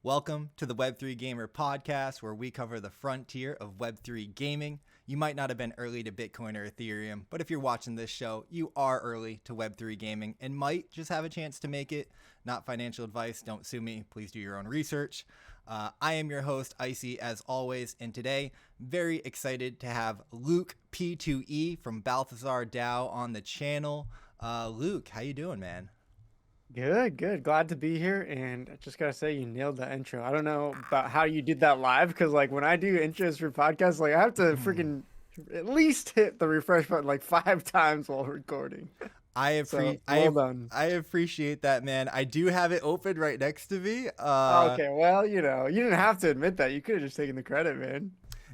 Welcome to the Web3 Gamer Podcast, where we cover the frontier of Web3 gaming. You might not have been early to Bitcoin or Ethereum, but if you're watching this show, you are early to Web3 gaming and might just have a chance to make it. Not financial advice, don't sue me, please do your own research. I am your host, Icy, as always, and today, very excited to have Luke P2E from Balthazar DAO on the channel. Luke, how you doing, man? Good. Glad to be here. And I just gotta say, you nailed the intro. I don't know about how you did that live, because like when I do intros for podcasts, like I have to freaking at least hit the refresh button like 5 times while recording. I appreciate that, man. I do have it open right next to me. Okay, well, you didn't have to admit that. You could have just taken the credit, man.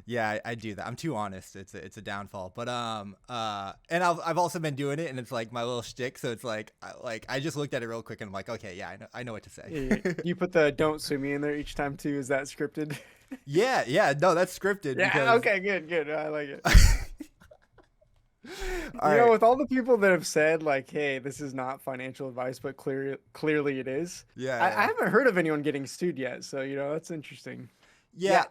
Yeah, I do that. I'm too honest. It's a downfall. But and I've also been doing it, and it's like my little shtick. So it's like I just looked at it real quick, and I'm like, okay, yeah, I know what to say. You put the "don't sue me" in there each time too. Is that scripted? Yeah, no, that's scripted. Yeah. Because... Okay. Good. I like it. All right. With all the people that have said like, "Hey, this is not financial advice," but clearly it is. Yeah. I haven't heard of anyone getting sued yet, so that's interesting. Yeah.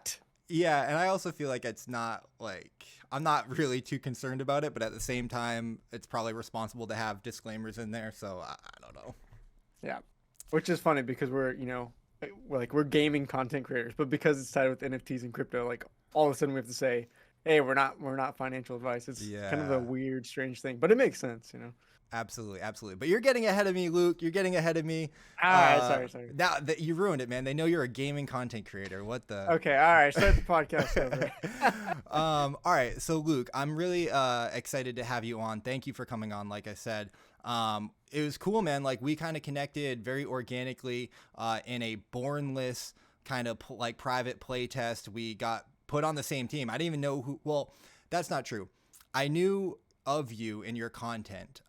Yeah, and I also feel like it's not like I'm not really too concerned about it, but at the same time, it's probably responsible to have disclaimers in there. So I don't know. Yeah, which is funny because we're gaming content creators, but because it's tied with NFTs and crypto, like all of a sudden we have to say, "Hey, we're not financial advice." It's kind of a weird, strange thing, but it makes sense. Absolutely. But you're getting ahead of me, Luke. You're getting ahead of me. All right, sorry. Now that you ruined it, man. They know you're a gaming content creator. What the? Okay, all right. Start the podcast over. All right. So, Luke, I'm really excited to have you on. Thank you for coming on. Like I said, it was cool, man. Like we kind of connected very organically in a bornless kind of private play test. We got put on the same team. I didn't even know who. Well, that's not true. I knew of you and your content.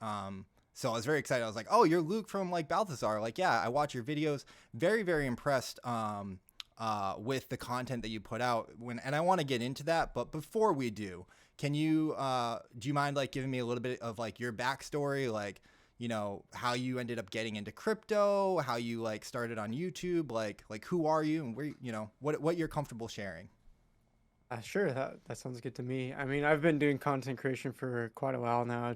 So I was very excited. I was like, oh, you're Luke from like Balthazar. Like, yeah, I watch your videos. Very, very impressed with the content that you put out and I want to get into that. But before we do, can you, do you mind like giving me a little bit of like your backstory? Like, how you ended up getting into crypto, how you like started on YouTube, like who are you and where, what you're comfortable sharing? Sure, that sounds good to me. I mean, I've been doing content creation for quite a while now.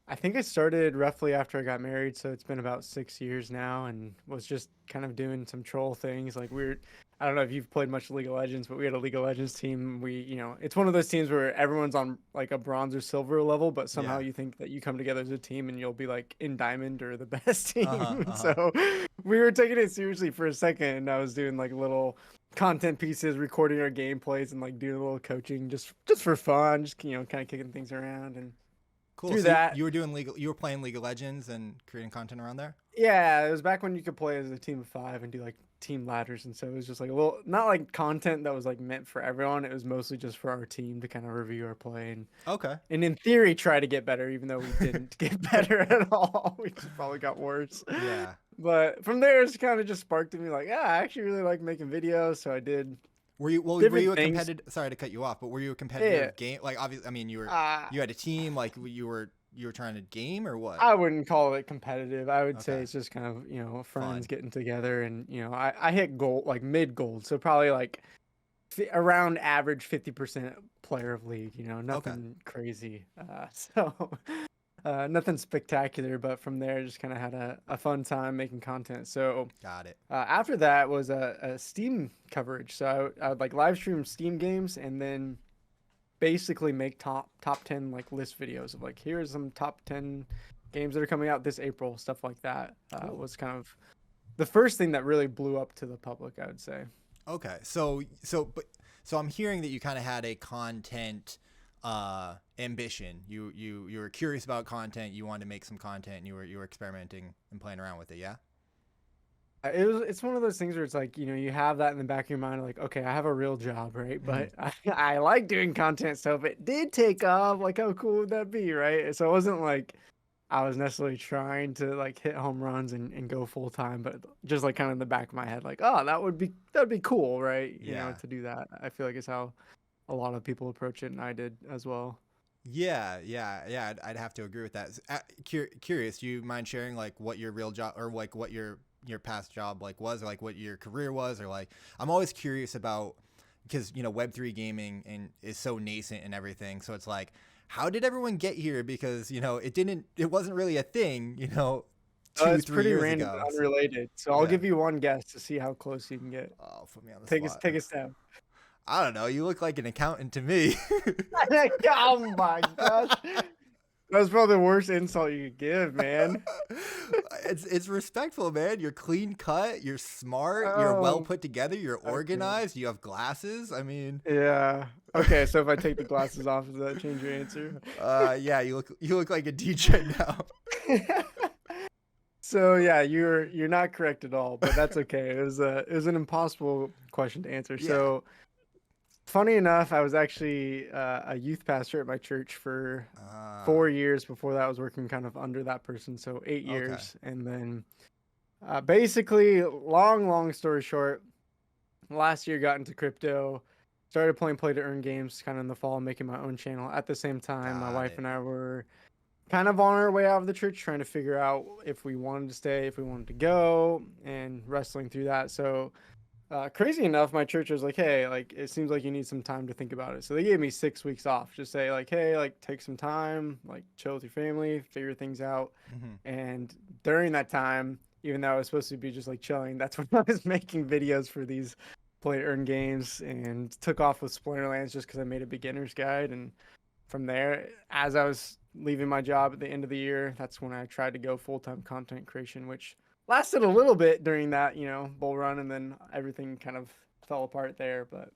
I think I started roughly after I got married, so it's been about 6 years now, and was just kind of doing some troll things. Like I don't know if you've played much League of Legends, but we had a League of Legends team. It's one of those teams where everyone's on like a bronze or silver level, but somehow you think that you come together as a team and you'll be like in diamond or the best team. So we were taking it seriously for a second, and I was doing like little content pieces, recording our gameplays and like doing a little coaching just for fun, just kind of kicking things around. And cool. Through so that, you were playing League of Legends and creating content around there? Yeah, it was back when you could play as a team of 5 and do like team ladders, and so it was just like a little, not like content that was like meant for everyone. It was mostly just for our team to kind of review our play and in theory try to get better, even though we didn't get better at all. We just probably got worse. Yeah. But from there, it's kind of just sparked in me like, yeah, I actually really like making videos, so I did. Were you a competitive? Sorry to cut you off, but were you a competitive game? Like, obviously, I mean, you had a team. Like, you were trying to game or what? I wouldn't call it competitive. I would say it's just kind of friends Fun. getting together, and I hit gold, like mid gold, so probably like around average 50% player of league. Nothing crazy. Nothing spectacular, but from there, just kind of had a fun time making content. So Got it. After that was a Steam coverage. So I would like live stream Steam games and then basically make top 10 like list videos of like, here's some top 10 games that are coming out this April, stuff like that. Was kind of the first thing that really blew up to the public, I would say. Okay. So I'm hearing that you kind of had a content ambition. You were curious about content, you wanted to make some content, and you were experimenting and playing around with it, yeah? It's one of those things where it's like, you have that in the back of your mind, like, okay, I have a real job, right? But I like doing content, so if it did take off, like, how cool would that be, right? So it wasn't like I was necessarily trying to like hit home runs and go full time, but just like kind of in the back of my head, like, oh, that'd be cool, right? To do that. I feel like it's how a lot of people approach it, and I did as well. Yeah. I'd have to agree with that. Curious, do you mind sharing like what your real job or like what your your past job like was, or like what your career was, or like I'm always curious about, because Web3 gaming and is so nascent and everything. So it's like, how did everyone get here? Because it wasn't really a thing, two, It's 3 pretty years random, ago. unrelated. So I'll Yeah. give you one guess to see how close you can get. Oh, put me on the Take spot. a stab. I don't know. You look like an accountant to me. Oh my gosh. That was probably the worst insult you could give, man. It's respectful, man. You're clean cut. You're smart. You're well put together. You're organized. Okay. You have glasses. I mean, Yeah. Okay, so if I take the glasses off, does that change your answer? yeah. You look like a DJ now. So yeah, you're not correct at all, but that's okay. It was an impossible question to answer. Yeah. So funny enough, I was actually a youth pastor at my church for 4 years. Before that, I was working kind of under that person, so 8 years. And then basically, long story short, last year got into crypto, started playing play to earn games kind of in the fall, making my own channel. At the same time, my wife and I were kind of on our way out of the church, trying to figure out if we wanted to stay, if we wanted to go, and wrestling through that. So crazy enough, my church was like, hey, like, it seems like you need some time to think about it. So they gave me 6 weeks off, just say like, hey, like, take some time, like, chill with your family, figure things out. And during that time, even though I was supposed to be just like chilling, that's when I was making videos for these play to earn games, and took off with Splinterlands just because I made a beginner's guide. And from there, as I was leaving my job at the end of the year, that's when I tried to go full-time content creation, which lasted a little bit during that, bull run, and then everything kind of fell apart there. But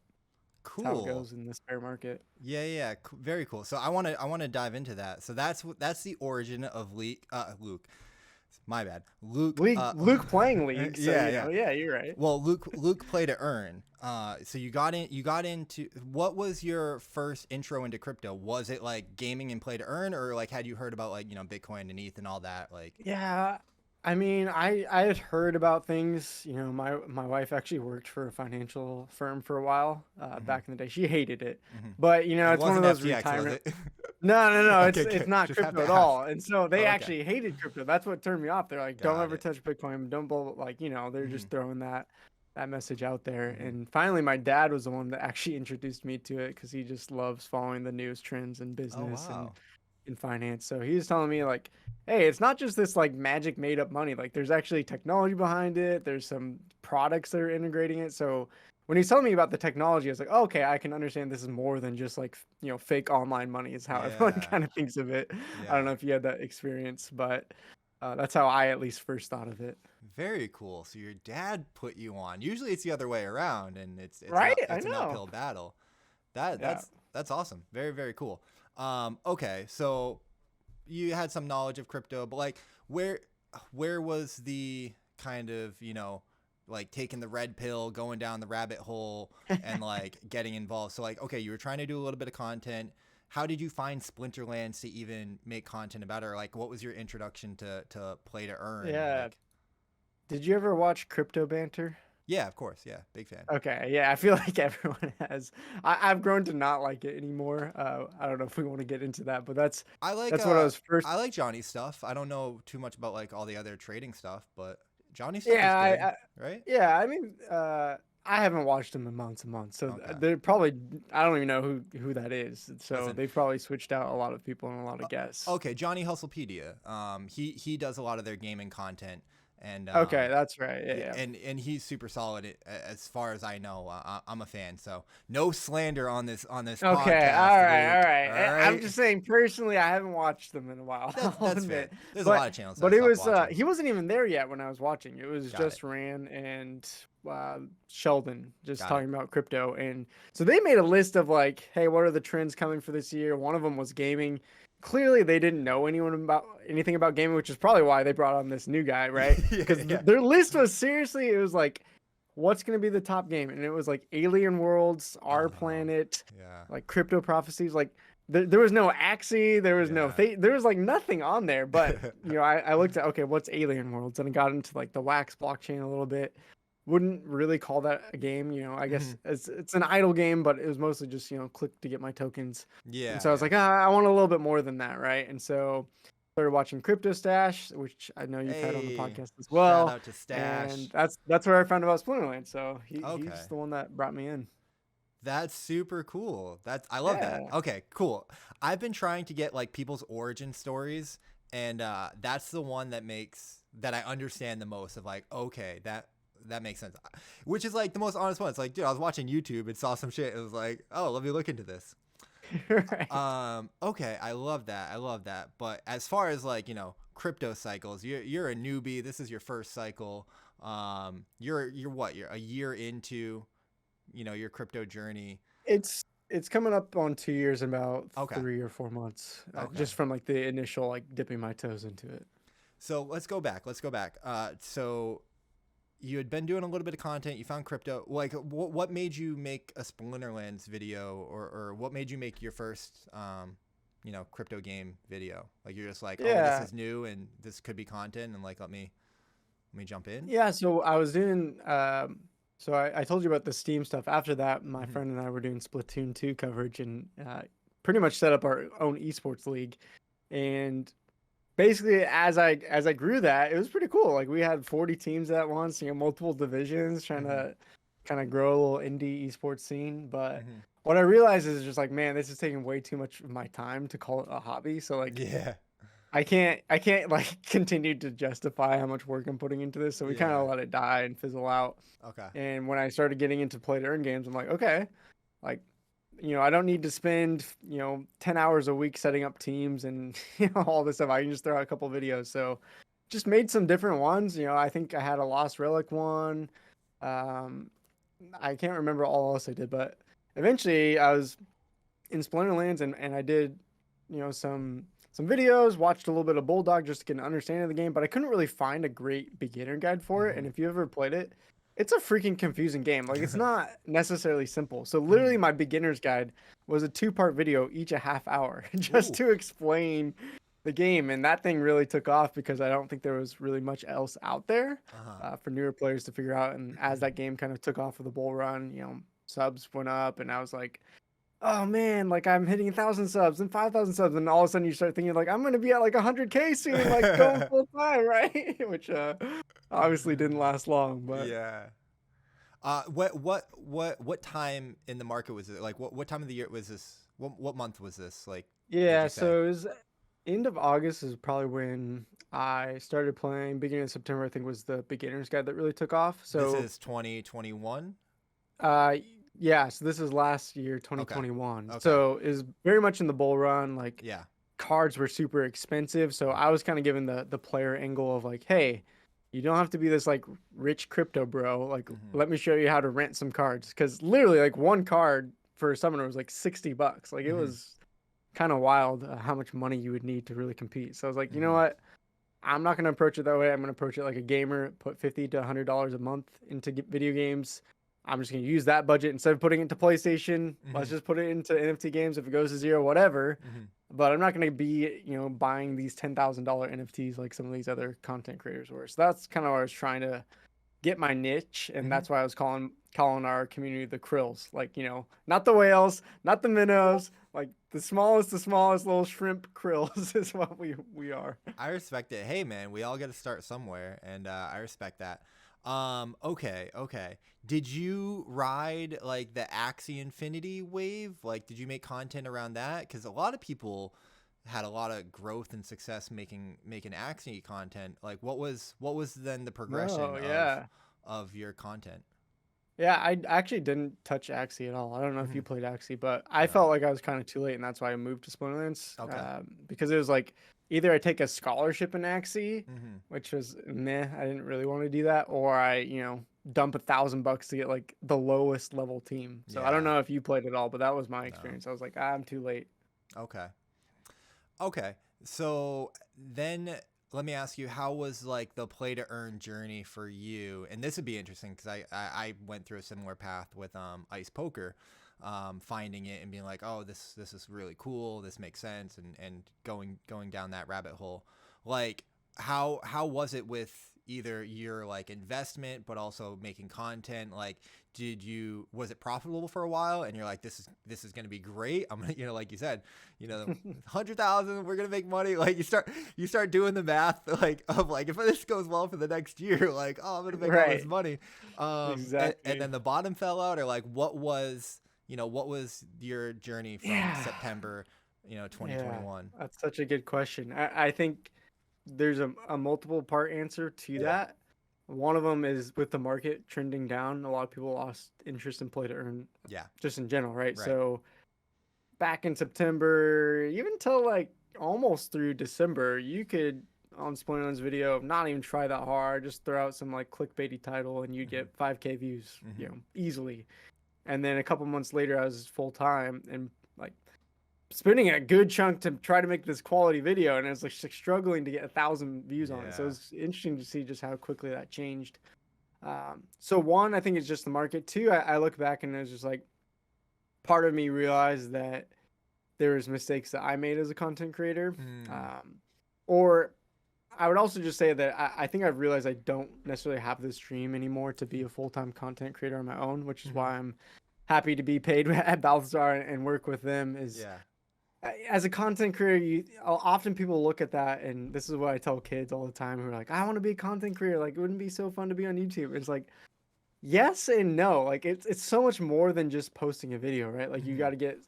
cool. That's how it goes in this bear market. Yeah, very cool. So I want to dive into that. So that's the origin of Luke. My bad, Luke. Luke playing League. So, yeah, you're right. Well, Luke play to earn. So you got into, what was your first intro into crypto? Was it like gaming and play to earn, or like had you heard about like Bitcoin and ETH and all that? Like, yeah, I mean, I had heard about things. My wife actually worked for a financial firm for a while back in the day. She hated it, but it's one of those FTX, retirement. was it? No, Okay, it's not just have crypto to at ask. all. And so they Okay. actually hated crypto. That's what turned me off. They're like, don't Got ever it. touch Bitcoin. Don't blow. Like, they're just throwing that message out there. And finally, my dad was the one that actually introduced me to it, because he just loves following the news trends in business and in finance. So he was telling me like, hey, it's not just this like magic made up money. Like, there's actually technology behind it. There's some products that are integrating it. So when he's telling me about the technology, I was like, oh, okay, I can understand this is more than just like, fake online money is how everyone kind of thinks of it. I don't know if you had that experience, but that's how I at least first thought of it. Very cool. So your dad put you on. Usually it's the other way around, and it's right. It's an uphill battle. That's awesome. Very, very cool. Okay, so you had some knowledge of crypto, but like where was the kind of, like taking the red pill, going down the rabbit hole, and like getting involved? So like, okay, you were trying to do a little bit of content. How did you find Splinterlands to even make content about it? Or like, what was your introduction to play to earn? Yeah. Like, did you ever watch Crypto Banter? yeah, of course. Yeah, big fan. Okay, yeah, I feel like everyone has. I've grown to not like it anymore. I don't know if we want to get into that, but that's what I was first. I like Johnny's stuff. I don't know too much about like all the other trading stuff, but Johnny's stuff is good, right? Yeah, I mean, I haven't watched them in months and months, so Okay. they're probably. I don't even know who that is. So Listen. they've probably switched out a lot of people and a lot of guests. Okay, Johnny Hustlepedia. He does a lot of their gaming content. And okay, that's right. Yeah. And he's super solid as far as I know. I'm a fan, so no slander on this Okay, podcast. all right. I'm just saying personally, I haven't watched them in a while. That's fair. There's a lot of channels. But it was he wasn't even there yet when I was watching. It was Got just it. Ran and Sheldon just Got talking about crypto. And so they made a list of like, hey, what are the trends coming for this year? One of them was gaming. Clearly they didn't know anything about gaming, which is probably why they brought on this new guy, right? Because their list was seriously, it was like, what's going to be the top game? And it was like Alien Worlds, Our Planet, like Crypto Prophecies. Like there was no Axie, there was there was like nothing on there. But I looked at, okay, what's Alien Worlds? And I got into like the Wax blockchain a little bit. Wouldn't really call that a game, I guess it's an idle game, but it was mostly just click to get my tokens. And so I was like, I want a little bit more than that, right? And so started watching Crypto Stash, which I know you've had on the Hey, podcast as shout well. out to And Stash. that's where I found about Splinterland. So Okay. he's the one that brought me in. That's super cool. I love that. Yeah. Okay, cool. I've been trying to get like people's origin stories, and that's the one that I understand the most of like, okay, that makes sense. Which is like the most honest one. It's like, dude, I was watching YouTube and saw some shit. It was like, oh, let me look into this. Right. Okay, I love that. I love that. But as far as like, crypto cycles, you're a newbie. This is your first cycle. You're what? You're a year into, your crypto journey. It's coming up on 2 years in about Okay. 3 or 4 months, Okay. just from like the initial like dipping my toes into it. So let's go back. So you had been doing a little bit of content. You found crypto. Like, what made you make a Splinterlands video, or what made you make your first, crypto game video? Like, you're just like, oh, this Yeah. is new and this could be content, and like, let me jump in. Yeah, so I was doing so I told you about the Steam stuff. After that, my Mm-hmm. friend and I were doing Splatoon 2 coverage and pretty much set up our own esports league. And basically as I grew that, it was pretty cool. Like we had 40 teams at once, multiple divisions trying Mm-hmm. to kind of grow a little indie esports scene. But Mm-hmm. what I realized is just like, man, this is taking way too much of my time to call it a hobby. So like Yeah. I can't like continue to justify how much work I'm putting into this. So we kind Yeah. of let it die and fizzle out. Okay. And when I started getting into play to earn games, I'm like, okay, like, I don't need to spend, 10 hours a week setting up teams and all this stuff. I can just throw out a couple videos. So just made some different ones. I think I had a Lost Relic one. Um, I can't remember all else I did, but eventually I was in Splinterlands and I did, some videos, watched a little bit of Bulldog just to get an understanding of the game, but I couldn't really find a great beginner guide for it. Mm-hmm. And if you ever played it, it's a freaking confusing game. Like it's not necessarily simple. So Mm-hmm. literally my beginner's guide was a 2-part video, each a half hour, just Ooh. to explain the game. And that thing really took off because I don't think there was really much else out there Uh-huh. for newer players to figure out. And as that game kind of took off with the bull run, subs went up and I was like, oh man, like I'm hitting 1,000 subs and 5,000 subs, and all of a sudden you start thinking like I'm gonna be at like 100K soon, like going full time, right? Which obviously didn't last long, but Yeah. What time in the market was it? Like, what time of the year was this? What month was this? Like, would yeah. you say? So it was end of August is probably when I started playing. Beginning of September, I think was the beginner's guide that really took off. This So is 2021. uh yeah, so this is last year, Okay. 2021. Okay. So is very much in the bull run, like Yeah. cards were super expensive. So I was kind of given the player angle of like, hey, you don't have to be this like rich crypto bro. Like, Mm-hmm. let me show you how to rent some cards. Because literally, like one card for a summoner was like $60. Like it Mm-hmm. was kind of wild how much money you would need to really compete. So I was like, you know Mm-hmm. what? I'm not gonna approach it that way. I'm gonna approach it like a gamer. Put $50 to $100 a month into video games. I'm just gonna use that budget instead of putting it into PlayStation. Let's Mm-hmm. just put it into NFT games. If it goes to zero, whatever. Mm-hmm. But I'm not gonna be, buying these $10,000 NFTs like some of these other content creators were. So that's kind of what I was trying to get my niche, and Mm-hmm. that's why I was calling our community the krills. Like, not the whales, not the minnows, like the smallest little shrimp krills is what we are. I respect it. Hey, man, we all got to start somewhere, and I respect that. Okay. Did you ride like the Axie Infinity wave? Like, did you make content around that? Because a lot of people had a lot of growth and success making Axie content. Like, what was then the progression No, yeah. of your content? Yeah, I actually didn't touch Axie at all. I don't know if Mm-hmm. you played Axie, but I No. felt like I was kind of too late, and that's why I moved to Splinterlands. Okay. Because it was like either I take a scholarship in Axie, Mm-hmm. which was meh, I didn't really want to do that, or I, dump $1,000 to get like the lowest level team. So I don't Yeah. know if you played at all, but that was my No. experience. I was like, I'm too late. Okay. Okay. So then let me ask you, how was like the play to earn journey for you? And this would be interesting because I went through a similar path with ice poker, finding it and being like, oh, this is really cool. This makes sense, and going down that rabbit hole. Like how was it with either your like investment, but also making content? Like, was it profitable for a while and you're like, this is going to be great. I'm going to, like you said, 100,000, we're going to make money. Like you start doing the math, like of like, if this goes well for the next year, like, oh, I'm going to make all this money. Exactly. And then the bottom fell out, or like, what was your journey from September, 2021? That's such a good question. I think there's a multiple part answer to that. One of them is with the market trending down, a lot of people lost interest in play to earn. Just in general, right? So back in September, even till like almost through December, you could on Splinterland's video not even try that hard, just throw out some like clickbaity title and you'd get 5K views, easily. And then a couple months later, I was full time and like spending a good chunk to try to make this quality video, and I was like struggling to get 1,000 views on it. So it's interesting to see just how quickly that changed. So one, I think it's just the market. Two, I look back and it was just like part of me realized that there was mistakes that I made as a content creator. Or I would also just say that I think I've realized I don't necessarily have this dream anymore to be a full-time content creator on my own, which is why I'm happy to be paid at Balthazar and work with them. As a content creator, often people look at that, and this is what I tell kids all the time who are like, I want to be a content creator. Like, it wouldn't be so fun to be on YouTube. It's like, yes and no. Like, it's so much more than just posting a video, right? Like, you got to get,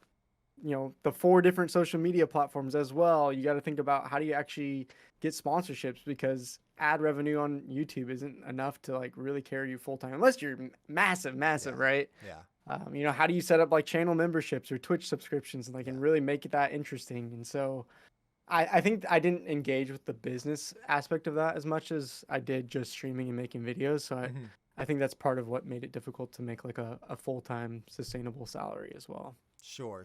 the 4 different social media platforms as well. You got to think about how do you actually get sponsorships, because ad revenue on YouTube isn't enough to like really carry you full time unless you're massive, right? How do you set up like channel memberships or Twitch subscriptions and and really make it that interesting? And so I think I didn't engage with the business aspect of that as much as I did just streaming and making videos. So I think that's part of what made it difficult to make like a full-time sustainable salary as well. Sure.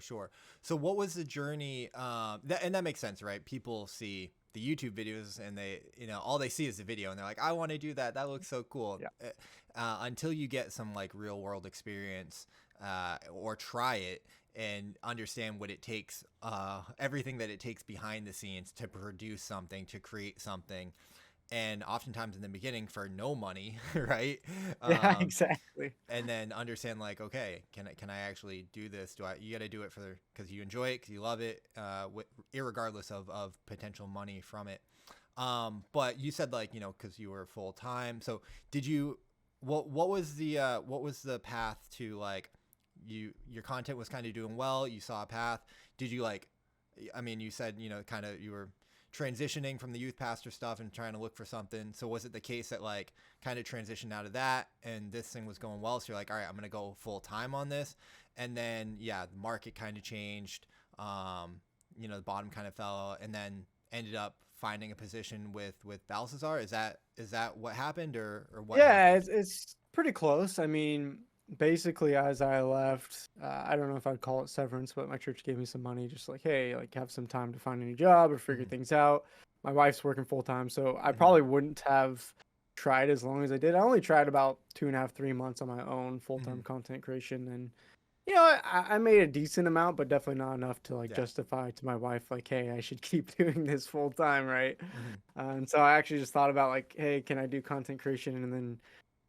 So what was the journey? And that makes sense, right? People see the YouTube videos and they, all they see is the video and they're like, I want to do that. That looks so cool. Until you get some like real world experience, or try it and understand what it takes, everything that it takes behind the scenes to produce something, to create something. And oftentimes in the beginning for no money, right? Exactly. And then understand like, okay, can I actually do this? You got to do it because you enjoy it, because you love it, irregardless of potential money from it. But you said like, because you were full time. So did you? What was the path to like your content was kind of doing well? You saw a path. Did you like? I mean, you said kind of you were transitioning from the youth pastor stuff and trying to look for something. So was it the case that like kind of transitioned out of that and this thing was going well, so you're like, all right, I'm gonna go full time on this? And then the market kind of changed, the bottom kind of fell, and then ended up finding a position with Balthazar. Is that what happened, or what happened? It's pretty close. I mean, basically as I left, I don't know if I'd call it severance, but my church gave me some money, just like, hey, like have some time to find a new job or figure things out. My wife's working full time, so I probably wouldn't have tried as long as I did. I only tried about 2.5, 3 months on my own full-time content creation, and I made a decent amount, but definitely not enough to like justify to my wife like, hey, I should keep doing this full time, right? And so I actually just thought about like, hey, can I do content creation, and then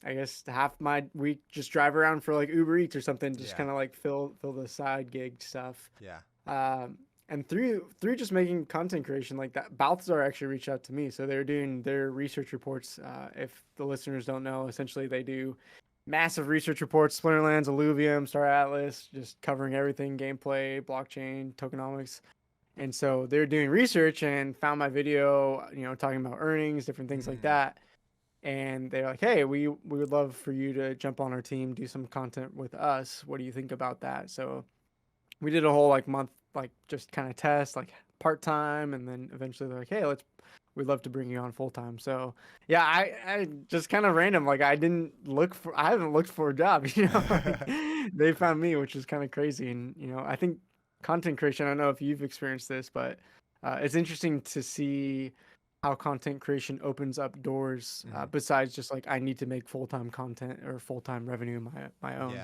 I guess half my week just drive around for like Uber Eats or something, just kind of like fill the side gig stuff. And through just making content creation like that, Balthazar actually reached out to me. So they're doing their research reports. If the listeners don't know, essentially they do massive research reports, Splinterlands, Illuvium, Star Atlas, just covering everything, gameplay, blockchain, tokenomics. And so they're doing research and found my video, talking about earnings, different things like that. And they're like, hey, we would love for you to jump on our team, do some content with us. What do you think about that? So we did a whole like month, like just kind of test, like part-time. And then eventually they're like, hey, we'd love to bring you on full-time. So yeah, I just kind of random. Like I haven't looked for a job, like, they found me, which is kind of crazy. And, I think content creation, I don't know if you've experienced this, but it's interesting to see how content creation opens up doors, besides just like, I need to make full-time content or full-time revenue my own.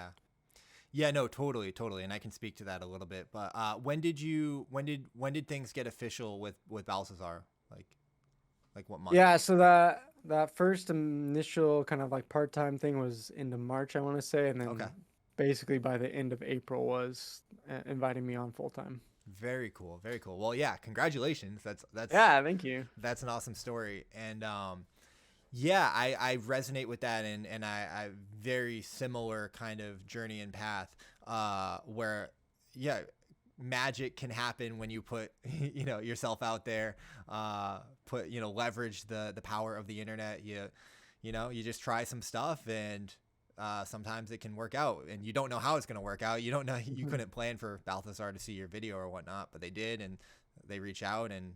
Yeah, no, totally. And I can speak to that a little bit, but when did things get official with Balthazar? Like what month? Yeah, so that first initial kind of like part-time thing was into March, I want to say, and then Okay. basically by the end of April was inviting me on full-time. Very cool. Very cool. Well, yeah, congratulations. Yeah, thank you. That's an awesome story. And yeah, I resonate with that, and I very similar kind of journey and path where yeah, magic can happen when you put yourself out there, put leverage the power of the internet. You just try some stuff, and sometimes it can work out, and you don't know how it's going to work out. You don't know, you couldn't plan for Balthazar to see your video or whatnot, but they did, and they reach out, and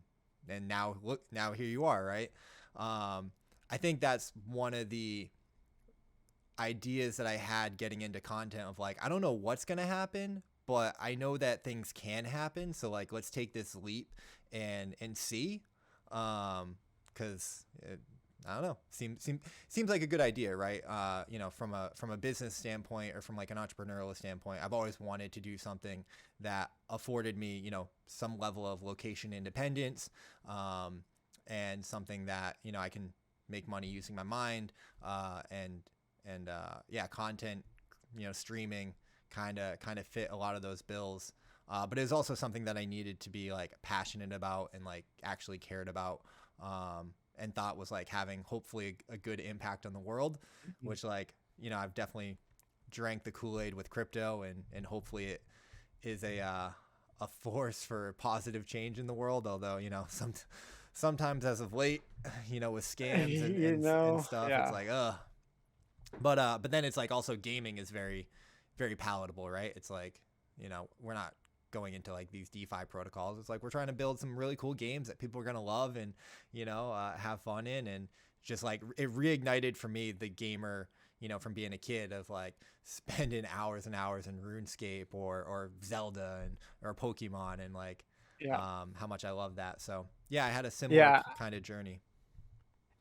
now look, now here you are, right? I think that's one of the ideas that I had getting into content of like, I don't know what's going to happen, but I know that things can happen. So like, let's take this leap and see, cause I don't know, seems like a good idea, right? From a business standpoint or from like an entrepreneurial standpoint, I've always wanted to do something that afforded me, some level of location independence, and something that, I can make money using my mind, and content, streaming kind of fit a lot of those bills. But it was also something that I needed to be like passionate about and like actually cared about, and thought was like having hopefully a good impact on the world, which like, I've definitely drank the Kool-Aid with crypto, and hopefully it is a force for positive change in the world. Although, sometimes as of late, with scams and stuff, Yeah. it's like, but then it's like also gaming is very, very palatable, right? It's like, we're not going into like these DeFi protocols. It's like we're trying to build some really cool games that people are going to love and, have fun in. And just like it reignited for me the gamer, from being a kid of like spending hours and hours in RuneScape or Zelda or Pokemon, and like how much I love that. So yeah, I had a similar kind of journey.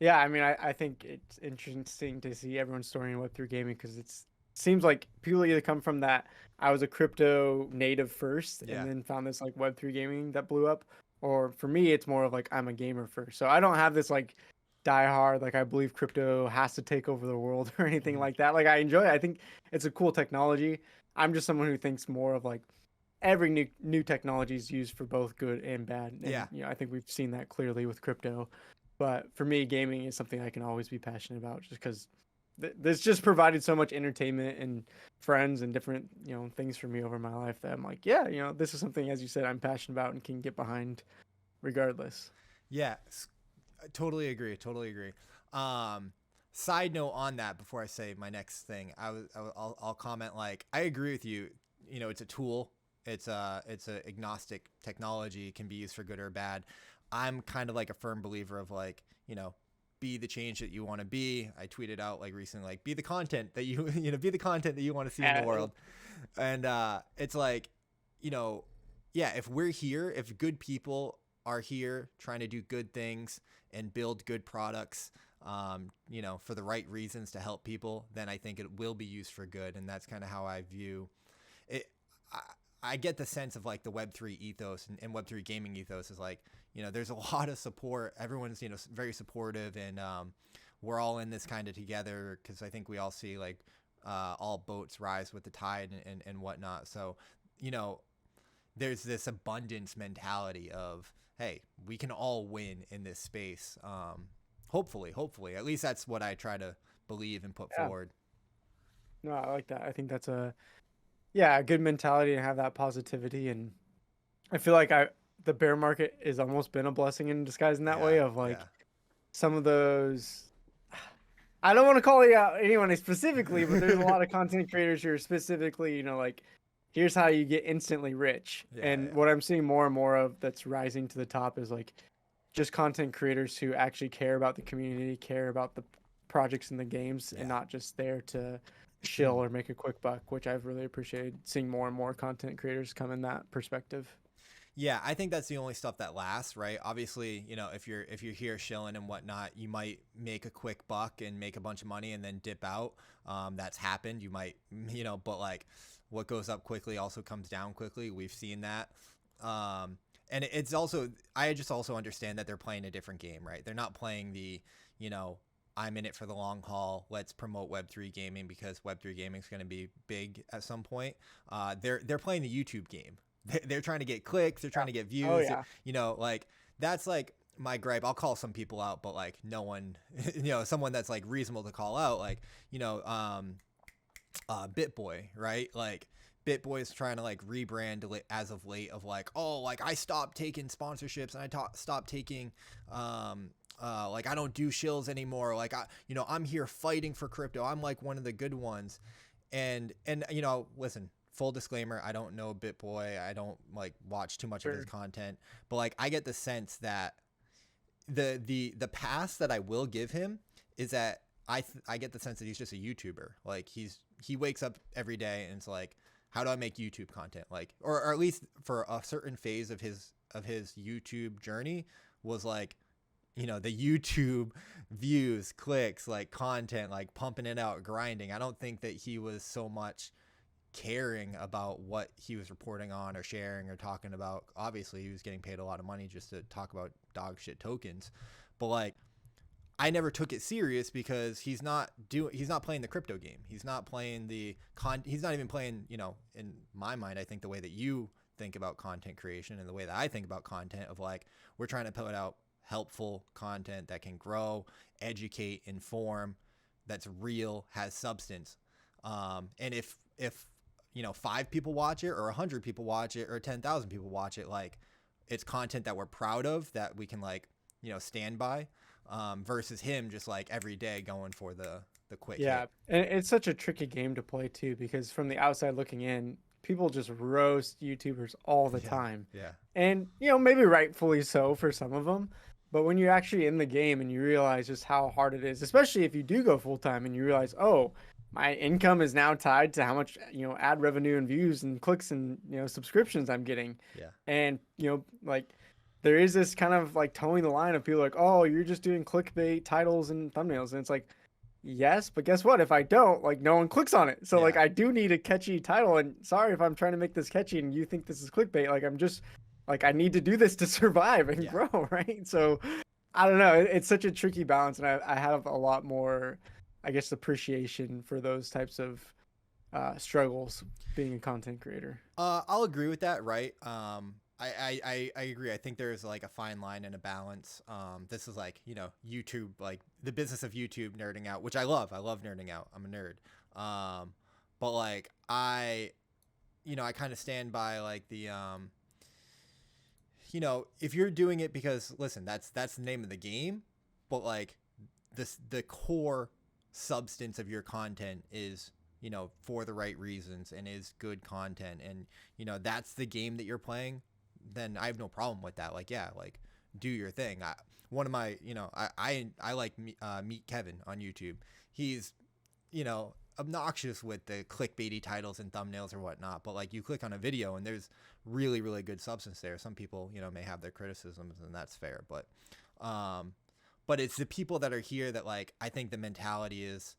Yeah, I mean, I think it's interesting to see everyone's story in Web3 gaming because seems like people either come from that I was a crypto native first and then found this like Web3 gaming that blew up, or for me it's more of like I'm a gamer first. So I don't have this like diehard like I believe crypto has to take over the world or anything like that. Like I enjoy it. I think it's a cool technology. I'm just someone who thinks more of like every new technology is used for both good and bad. And, I think we've seen that clearly with crypto. But for me, gaming is something I can always be passionate about just because this just provided so much entertainment and friends and different, things for me over my life that I'm like, this is something, as you said, I'm passionate about and can get behind regardless. Yeah, I totally agree. Totally agree. Side note on that before I say my next thing, I'll comment like, I agree with you. It's a tool. It's a agnostic technology. It can be used for good or bad. I'm kind of like a firm believer of like, be the change that you want to be. I tweeted out like recently, like be the content that you, be the content that you want to see in the world. And it's like, if we're here, if good people are here trying to do good things and build good products, for the right reasons to help people, then I think it will be used for good. And that's kind of how I view it. I get the sense of like the Web3 ethos and Web3 gaming ethos is like, there's a lot of support. Everyone's, very supportive, and we're all in this kind of together because I think we all see like all boats rise with the tide and whatnot. So, there's this abundance mentality of, hey, we can all win in this space. Hopefully, at least that's what I try to believe and put forward. No, I like that. I think that's a good mentality to have that positivity. And I feel like the bear market has almost been a blessing in disguise in that way of like some of those, I don't want to call out anyone specifically, but there's a lot of content creators who are specifically, like, here's how you get instantly rich. What I'm seeing more and more of that's rising to the top is like just content creators who actually care about the community, care about the projects and the games, and not just there to chill or make a quick buck, which I've really appreciated seeing more and more content creators come in that perspective. Yeah, I think that's the only stuff that lasts, right? Obviously, if you're here chilling and whatnot, you might make a quick buck and make a bunch of money and then dip out. That's happened. You might, but like what goes up quickly also comes down quickly. We've seen that. And it's also, I just also understand that they're playing a different game, right? They're not playing the, I'm in it for the long haul. Let's promote Web3 gaming because Web3 gaming is going to be big at some point. They're playing the YouTube game. They're trying to get clicks. They're trying to get views. Oh yeah. You know, like that's like my gripe. I'll call some people out, but like no one, you know, someone that's like reasonable to call out, like, you know, BitBoy, right? Like BitBoy is trying to like rebrand as of late of like, oh, like I stopped taking sponsorships and I stopped taking, like I don't do shills anymore. Like you know, I'm here fighting for crypto. I'm like one of the good ones. And, you know, listen, full disclaimer, I don't know BitBoy. I don't like watch too much of his content, but like I get the sense that the pass that I will give him is that I get the sense that he's just a YouTuber. Like he wakes up every day and it's like, how do I make YouTube content? Like, or at least for a certain phase of his YouTube journey was like, you know, the YouTube views, clicks, like content, like pumping it out, grinding. I don't think that he was so much caring about what he was reporting on or sharing or talking about. Obviously he was getting paid a lot of money just to talk about dog shit tokens, but like I never took it serious because he's not playing the crypto game. He's not playing he's not even playing, you know, in my mind, I think the way that you think about content creation and the way that I think about content of like, we're trying to put out helpful content that can grow, educate, inform, that's real, has substance. And if, you know, 5 people watch it or 100 people watch it or 10,000 people watch it, like it's content that we're proud of, that we can like, you know, stand by, versus him just like every day going for the quick hit. And it's such a tricky game to play too, because from the outside looking in, people just roast YouTubers all the time. Yeah. And, you know, maybe rightfully so for some of them. But when you're actually in the game and you realize just how hard it is, especially if you do go full time and you realize, oh, my income is now tied to how much, you know, ad revenue and views and clicks and, you know, subscriptions I'm getting. Yeah. And, you know, like there is this kind of like towing the line of people like, oh, you're just doing clickbait titles and thumbnails. And it's like, yes, but guess what? If I don't, like, no one clicks on it. So like, I do need a catchy title, and sorry if I'm trying to make this catchy and you think this is clickbait. Like, I'm just like, I need to do this to survive and grow, right? So I don't know. It's such a tricky balance, and I have a lot more, I guess, appreciation for those types of struggles being a content creator. I'll agree with that, right? I agree. I think there's like a fine line and a balance. This is like, you know, YouTube, like the business of YouTube nerding out, which I love. I love nerding out. I'm a nerd. But like you know, I kind of stand by like the, you know, if you're doing it because, listen, that's the name of the game, but like the core substance of your content is, you know, for the right reasons and is good content, and, you know, that's the game that you're playing, then I have no problem with that. Like, yeah, like do your thing. One of my, you know, I like Meet Kevin on YouTube. He's, you know, obnoxious with the clickbaity titles and thumbnails or whatnot, but like you click on a video and there's really, really good substance there. Some people, you know, may have their criticisms, and that's fair, but it's the people that are here that, like, I think the mentality is,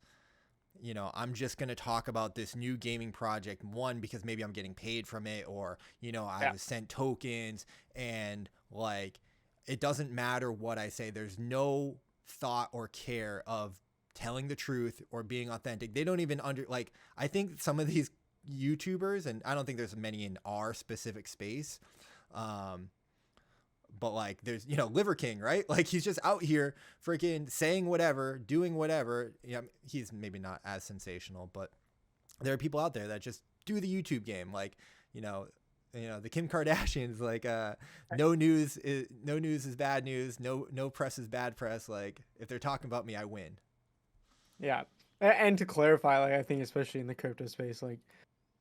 you know, I'm just going to talk about this new gaming project, one, because maybe I'm getting paid from it, or, you know, I was sent tokens, and like, it doesn't matter what I say. There's no thought or care of telling the truth or being authentic. They don't even like, I think some of these YouTubers, and I don't think there's many in our specific space, but like there's, you know, Liver King, right? Like he's just out here freaking saying whatever, doing whatever. Yeah, he's maybe not as sensational, but there are people out there that just do the YouTube game. Like, you know, the Kim Kardashians, like, no news is bad news. No press is bad press. Like, if they're talking about me, I win. Yeah. And to clarify, like, I think especially in the crypto space, like,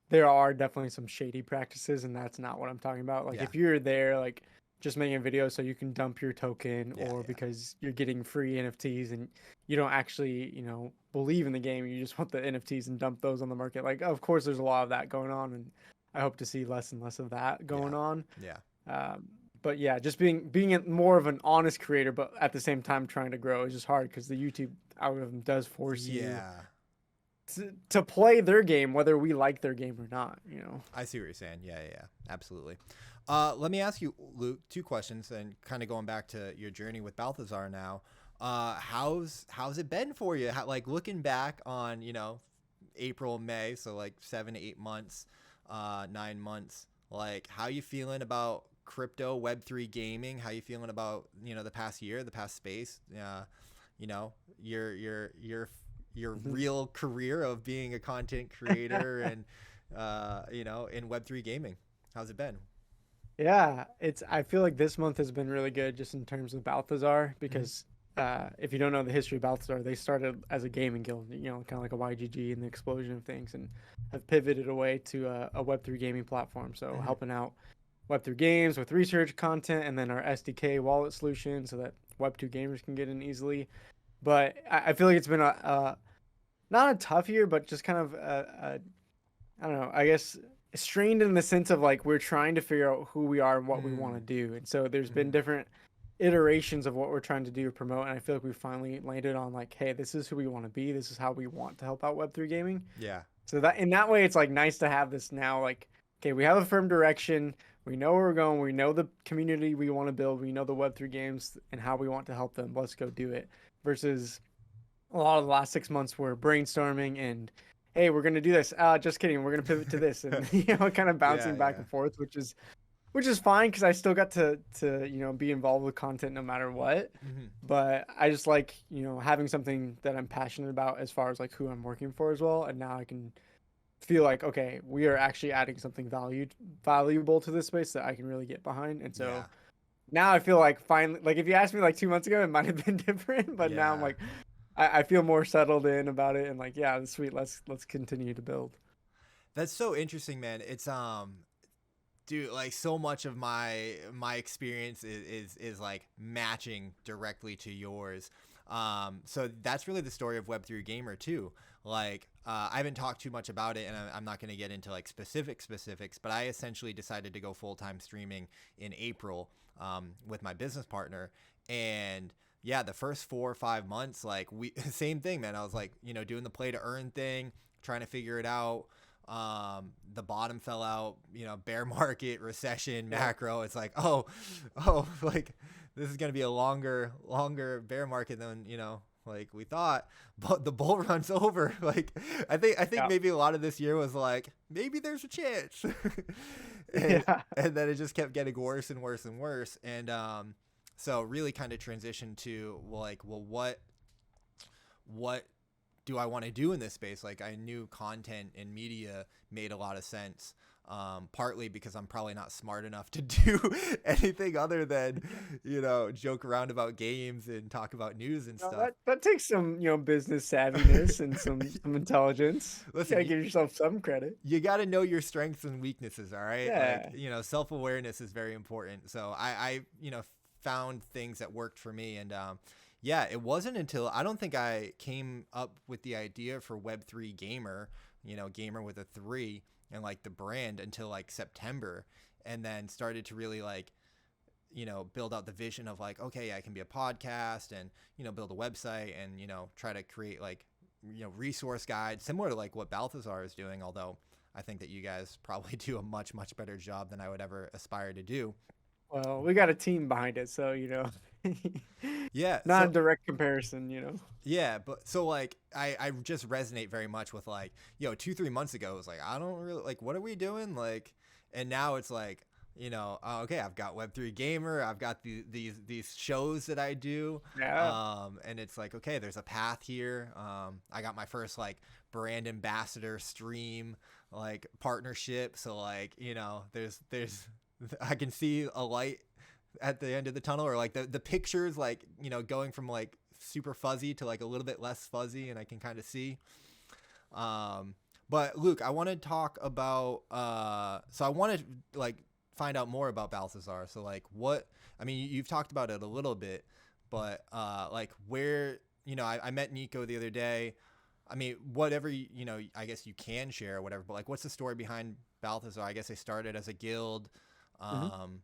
there are definitely some shady practices, and that's not what I'm talking about. Like, if you're there, like, just making a video so you can dump your token, or because you're getting free NFTs and you don't actually, you know, believe in the game, you just want the NFTs and dump those on the market. Like, of course, there's a lot of that going on, and I hope to see less and less of that going on. Yeah. But yeah, just being more of an honest creator, but at the same time trying to grow is just hard, because the YouTube algorithm does force you to play their game, whether we like their game or not, you know. I see what you're saying. Yeah, absolutely. Let me ask you, Luke, 2 questions, and kind of going back to your journey with Balthazar now. How's it been for you? Like looking back on, April, May, so like 7 to 8 months, 9 months, like how you feeling about crypto Web3 gaming? How you feeling about, the past year, the past space, your real career of being a content creator and, in Web3 gaming? How's it been? Yeah, I feel like this month has been really good just in terms of Balthazar Mm-hmm. because if you don't know the history of Balthazar, they started as a gaming guild, kind of like a YGG and the explosion of things, and have pivoted away to a Web3 gaming platform. So Mm-hmm. helping out Web3 games with research content and then our SDK wallet solution so that Web2 gamers can get in easily. But I feel like it's been not a tough year, but just kind of I don't know, I guess strained in the sense of like we're trying to figure out who we are and what we want to do. And so there's been Mm-hmm. different iterations of what we're trying to do to promote. And I feel like we finally landed on like, hey, this is who we want to be. This is how we want to help out Web3 gaming. Yeah. So that in that way, it's like nice to have this now. Like, okay, we have a firm direction. We know where we're going. We know the community we want to build. We know the Web3 games and how we want to help them. Let's go do it. Versus a lot of the last 6 months were brainstorming and hey, we're gonna do this. Just kidding. We're gonna pivot to this, and kind of bouncing back Yeah. and forth, which is fine because I still got to be involved with content no matter what. Mm-hmm. But I just like having something that I'm passionate about as far as like who I'm working for as well, and now I can feel like okay, we are actually adding something valuable to this space that I can really get behind, and so Yeah. now I feel like finally, like if you asked me like 2 months ago, it might have been different, but now I'm Yeah. like, I feel more settled in about it, and like, yeah, sweet, let's continue to build. That's so interesting, man. It's dude, like so much of my experience is like matching directly to yours. So that's really the story of Web3 Gamer too. Like, I haven't talked too much about it, and I'm not going to get into like specifics, but I essentially decided to go full time streaming in April, with my business partner, and yeah, the first 4 or 5 months, like we same thing, man. I was like, doing the play to earn thing, trying to figure it out. The bottom fell out, bear market, recession, Yeah. macro. It's like, like this is gonna be a longer bear market than like we thought. But the bull run's over. Like I think Yeah. maybe a lot of this year was like maybe there's a chance, and Yeah. and then it just kept getting worse and worse and worse. And so really kind of transitioned to well, what do I want to do in this space? Like I knew content and media made a lot of sense. Partly because I'm probably not smart enough to do anything other than, joke around about games and talk about news and No, stuff. that takes some business savviness and some intelligence. You Listen, gotta give yourself some credit. you got to know your strengths and weaknesses. All right. Like, Yeah. self-awareness is very important. So I found things that worked for me. And, yeah, it wasn't until I don't think I came up with the idea for Web3 Gamer, gamer with a 3 and like the brand until like September, and then started to really like, build out the vision of like, okay, I can be a podcast and, build a website and, try to create like, resource guides similar to like what Balthazar is doing. Although I think that you guys probably do a much, much better job than I would ever aspire to do. Well, we got a team behind it, so Yeah. not a So, direct comparison. yeah, but so like I just resonate very much with like, 2 3 months ago it was like I don't really like what are we doing like, and now it's like okay, I've got Web3 Gamer, I've got these shows that I do, Yeah. and it's like okay, there's a path here. I got my first like brand ambassador stream like partnership, so like there's I can see a light at the end of the tunnel, or like the pictures like going from like super fuzzy to like a little bit less fuzzy, and I can kind of see. But Luke, I want to talk about so I want to like find out more about Balthazar. So like what I mean, you've talked about it a little bit, but like where I met Nico the other day. I mean, whatever I guess you can share or whatever, but like what's the story behind Balthazar? I guess they started as a guild. Hmm.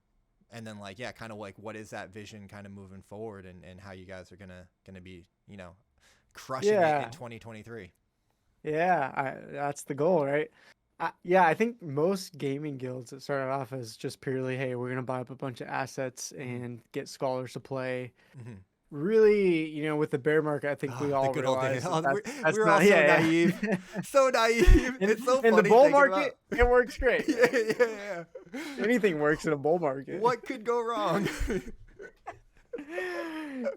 And then like yeah, kind of like what is that vision kind of moving forward, and how you guys are gonna be crushing it in Yeah. 2023. Yeah. That's the goal, right? Yeah, I think most gaming guilds that started off as just purely, hey, we're gonna buy up a bunch of assets Mm-hmm. and get scholars to play. Mm-hmm. really, with the bear market, I think we The all good old days. realize that Oh, that's we're all not, so yeah, naive, yeah. so naive. It's so In the funny bull thinking about. market, it works great, Yeah, right? yeah, yeah. Anything works in a bull market. What could go wrong?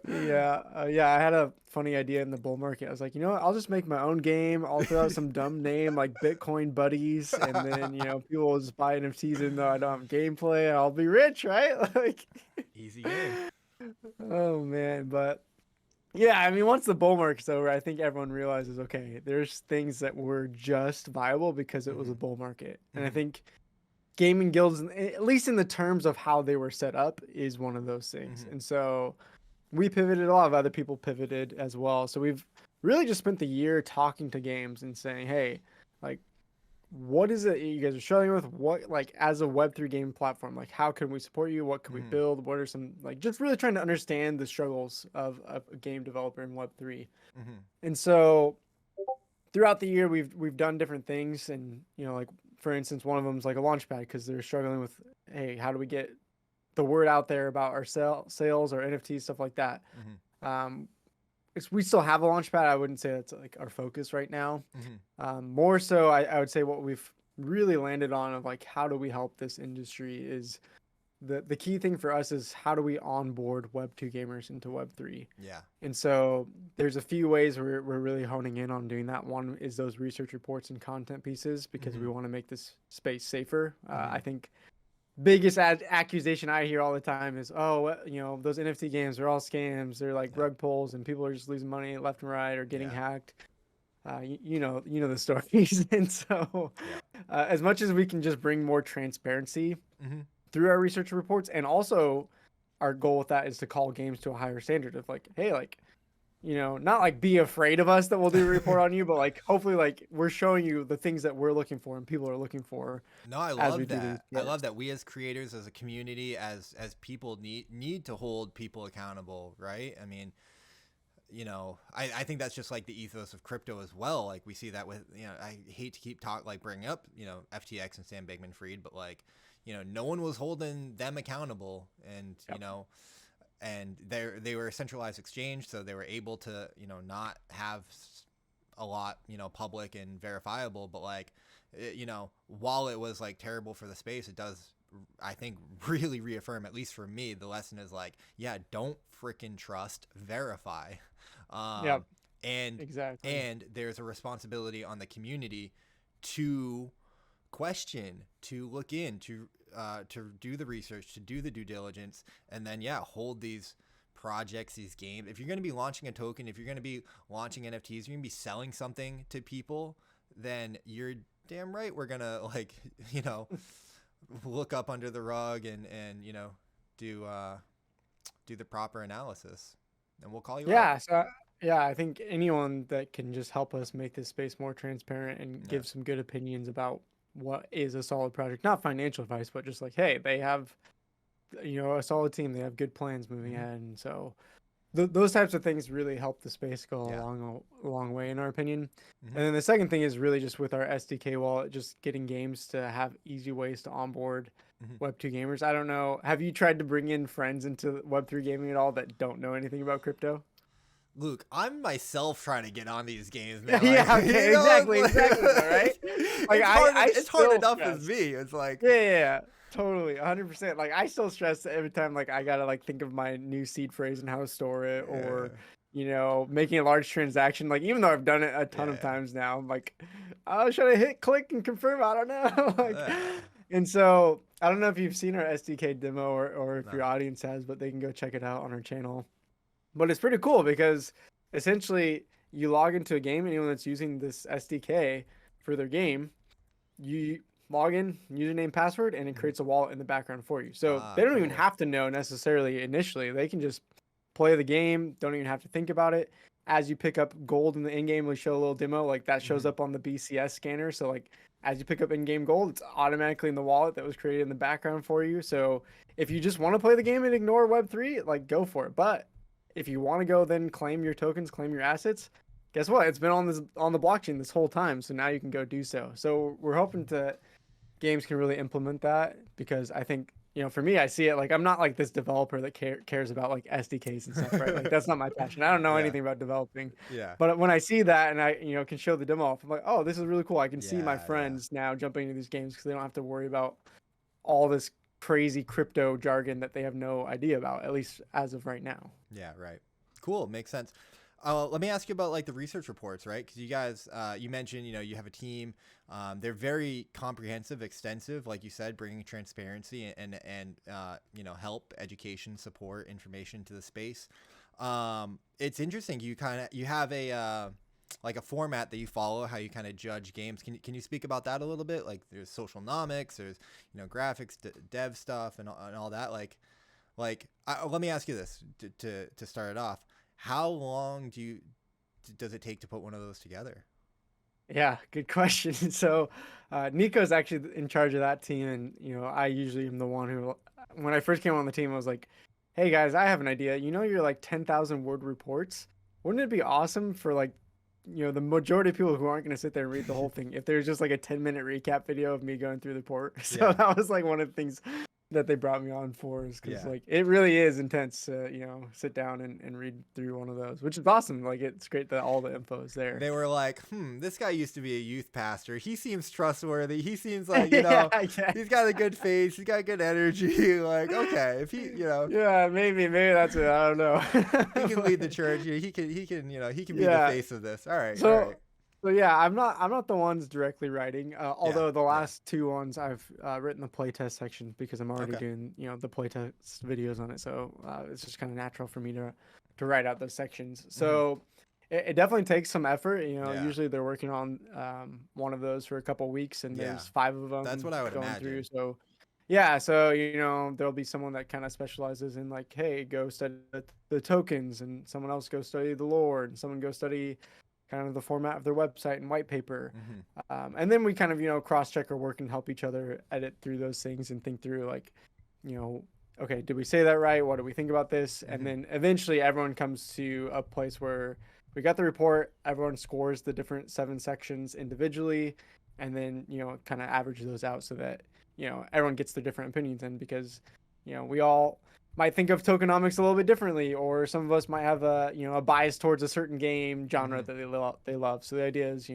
Yeah, yeah. I had a funny idea in the bull market. I was like, you know what? I'll just make my own game. I'll throw out some dumb name like Bitcoin Buddies, and then people will just buy NFTs even though I don't have gameplay. I'll be rich, right? Like, Easy game. oh man, but yeah, I mean, once the bull market's over, I think everyone realizes, okay, there's things that were just viable because it was a bull market, and I think gaming guilds, at least in the terms of how they were set up, is one of those things, and so. We pivoted, a lot of other people pivoted as well. So we've really just spent the year talking to games and saying, hey, like, what is it you guys are struggling with? What, like, as a Web3 game platform, like, how can we support you? What can we build? What are some, like, just really trying to understand the struggles of a game developer in Web3. And so throughout the year, we've done different things. And, like, for instance, one of them is like a launchpad because they're struggling with, hey, how do we get the word out there about our sales or NFTs, stuff like that. We still have a launchpad. I wouldn't say that's like our focus right now. More so, I would say what we've really landed on of like, how do we help this industry is the key thing for us is how do we onboard Web2 gamers into Web3? Yeah. And so there's a few ways we're really honing in on doing that. One is those research reports and content pieces because we want to make this space safer. I think biggest accusation I hear all the time is, oh, those NFT games are all scams. They're like rug pulls, and people are just losing money left and right or getting hacked. You know the stories. And so, as much as we can just bring more transparency through our research reports, and also our goal with that is to call games to a higher standard of like, hey, like, not like be afraid of us that we'll do a report on you, but like hopefully like we're showing you the things that we're looking for and people are looking for. No, I love that. I love that we as creators, as a community, as people need to hold people accountable, right? I mean, I think that's just like the ethos of crypto as well. Like we see that with, I hate to keep bringing up, FTX and Sam Bankman-Fried, but like, no one was holding them accountable, and and they were a centralized exchange, so they were able to not have a lot public and verifiable, but like while it was like terrible for the space, it does, I think, really reaffirm, at least for me, the lesson is like, don't freaking trust, verify. And exactly, and there's a responsibility on the community to question, to look in, to do the research, to do the due diligence, and then hold these projects, these games. If you're going to be launching a token, if you're going to be launching NFTs, you're going to be selling something to people, then you're damn right we're going to like look up under the rug and do the proper analysis, and we'll call you out. So I think anyone that can just help us make this space more transparent and give some good opinions about what is a solid project, not financial advice, but just like, hey, they have, a solid team, they have good plans moving ahead. And so those types of things really help the space go a long way, in our opinion. And then the second thing is really just with our SDK wallet, just getting games to have easy ways to onboard Web2 gamers. I don't know. Have you tried to bring in friends into Web3 gaming at all that don't know anything about crypto? Luke, I'm myself trying to get on these games, man. Okay, exactly, right? Like it's hard enough as me. It's like totally, 100%. Like I still stress every time, like I gotta like think of my new seed phrase and how to store it, or making a large transaction. Like even though I've done it a ton of times now, I'm like, oh, should I hit click and confirm? I don't know. And so I don't know if you've seen our SDK demo or if your audience has, but they can go check it out on our channel. But it's pretty cool because essentially you log into a game, anyone that's using this SDK for their game, you log in, username, password, and it creates a wallet in the background for you. So they don't even have to know necessarily initially. They can just play the game, don't even have to think about it. As you pick up gold in the in-game, we show a little demo, like that shows up on the BCS scanner. So like as you pick up in-game gold, it's automatically in the wallet that was created in the background for you. So if you just want to play the game and ignore Web3, like go for it. But if you want to go then claim your tokens, claim your assets, guess what? It's been on the blockchain this whole time. So now you can go do so. So we're hoping that games can really implement that, because I think, for me, I see it like I'm not like this developer that cares about like SDKs and stuff, right? Like that's not my passion. I don't know Yeah. anything about developing. Yeah. But when I see that and I, can show the demo off, I'm like, oh, this is really cool. I can see my Yeah. Yeah. friends now jumping into these games because they don't have to worry about all this crazy crypto jargon that they have no idea about, at least as of right now. Yeah. Right. Cool. Makes sense. Let me ask you about like the research reports, right? Because you guys, you mentioned, you have a team. They're very comprehensive, extensive, like you said, bringing transparency and help, education, support, information to the space. It's interesting. You have a like a format that you follow, how you kind of judge games. Can you speak about that a little bit? Like there's socialnomics, there's graphics, dev stuff, and all that. Let me ask you this to start it off. How long does it take to put one of those together? Yeah, good question. So, Nico's actually in charge of that team, and I usually am the one who, when I first came on the team, I was like, "Hey guys, I have an idea. You're like 10,000 word reports. Wouldn't it be awesome for like, the majority of people who aren't going to sit there and read the whole thing if there's just like a 10-minute recap video of me going through the report?" So Yeah. that was like one of the things that they brought me on for, is because Yeah. like it really is intense to sit down and read through one of those, which is awesome. Like it's great that all the info is there. They were like, this guy used to be a youth pastor. He seems trustworthy. He seems like, Yeah. he's got a good face. He's got good energy. Like, okay, if he, Yeah, maybe that's it. I don't know. he can lead the church. He can be the face of this. All right. So, All right. so yeah, I'm not the ones directly writing. Although the Yeah. last two ones I've written the playtest section because I'm already Okay. doing the playtest videos on it. So it's just kind of natural for me to write out those sections. So it definitely takes some effort. Yeah. Usually they're working on one of those for a couple weeks, and Yeah. there's 5 of them. That's what I would going imagine. through. So yeah, so there'll be someone that kind of specializes in like, hey, go study the tokens, and someone else go study the lore, and someone go study kind of the format of their website and white paper. And then we kind of, cross-check our work and help each other edit through those things and think through like, okay, did we say that right? What do we think about this? And then eventually everyone comes to a place where we got the report, everyone scores the different 7 sections individually, and then, kind of average those out so that, everyone gets their different opinions in, because, we all might think of tokenomics a little bit differently, or some of us might have a bias towards a certain game genre that they love. So the idea is,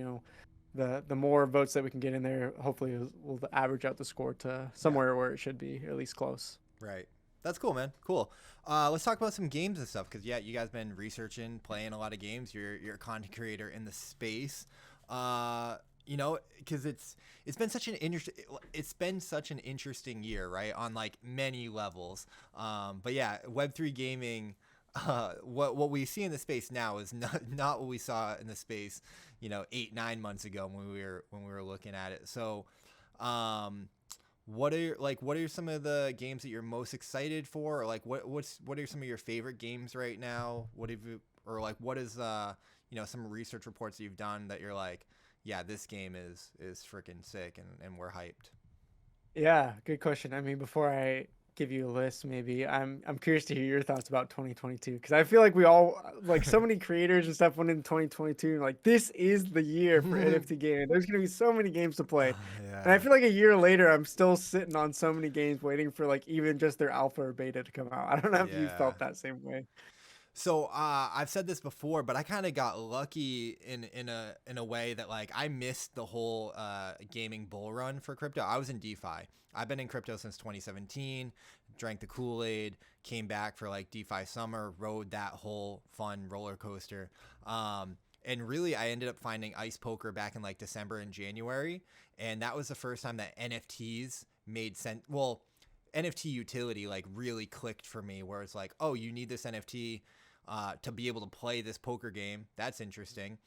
the more votes that we can get in there, hopefully will average out the score to somewhere where it should be, or at least close. Right. That's cool, man. Cool. Let's talk about some games and stuff, because you guys been researching, playing a lot of games. You're a content creator in the space. Because it's been such an interesting year, right, on like many levels. But yeah, Web3 gaming, what we see in the space now is not what we saw in the space, 8-9 months ago when we were looking at it. So, what are some of the games that you're most excited for, or like what are some of your favorite games right now? What is some research reports that you've done that you're like, yeah, this game is freaking sick, and we're hyped? Yeah, good question. I mean, before I give you a list, maybe I'm curious to hear your thoughts about 2022, because I feel like we all, like, so many creators and stuff went in 2022 and like, this is the year for NFT gaming. There's gonna be so many games to play. And I feel like a year later, I'm still sitting on so many games waiting for like even just their alpha or beta to come out. I don't know if you felt that same way. So I've said this before, but I kind of got lucky in a way that like I missed the whole gaming bull run for crypto. I was in DeFi. I've been in crypto since 2017. Drank the Kool-Aid, came back for like DeFi summer, rode that whole fun roller coaster. And really, I ended up finding ice poker back in like December and January, and that was the first time that NFTs made sense. Well, NFT utility like really clicked for me, where it's like, oh, you need this NFT to be able to play this poker game. That's interesting.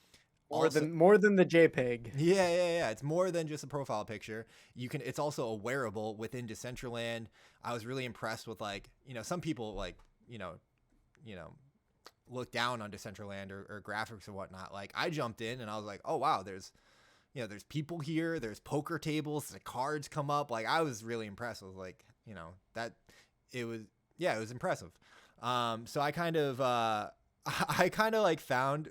More than the JPEG. Yeah. It's more than just a profile picture. It's also a wearable within Decentraland. I was really impressed with like, some people like, look down on Decentraland or graphics and whatnot. Like I jumped in and I was like, oh wow, there's people here, there's poker tables, the cards come up. Like I was really impressed. I was like, it was impressive. So I kind of like found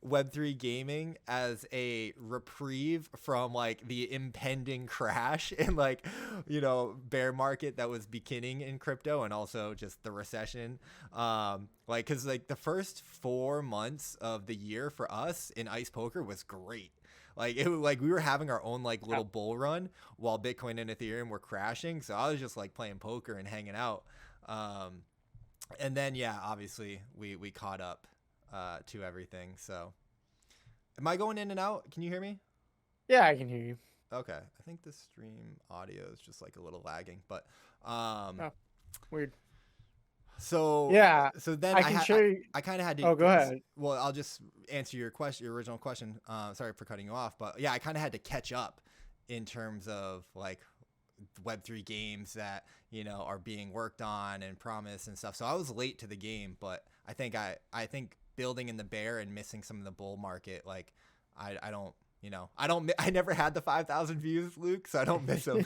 Web3 gaming as a reprieve from like the impending crash and like, bear market that was beginning in crypto, and also just the recession. Like, cause like the first 4 months of the year for us in ice poker was great. Like we were having our own like little bull run while Bitcoin and Ethereum were crashing. So I was just like playing poker and hanging out. And then, yeah, obviously we caught up to everything. So am I going in and out? Can you hear me? Yeah, I can hear you. Okay. I think the stream audio is just like a little lagging, but weird. So yeah, so then I can show you. I kind of had to. Oh, go ahead. Well, I'll just answer your original question. Sorry for cutting you off, but yeah, I kind of had to catch up in terms of like Web3 games that are being worked on and promised and stuff. So I was late to the game, but I think building in the bear and missing some of the bull market, like I never had the 5,000 views, Luke, so I don't miss them.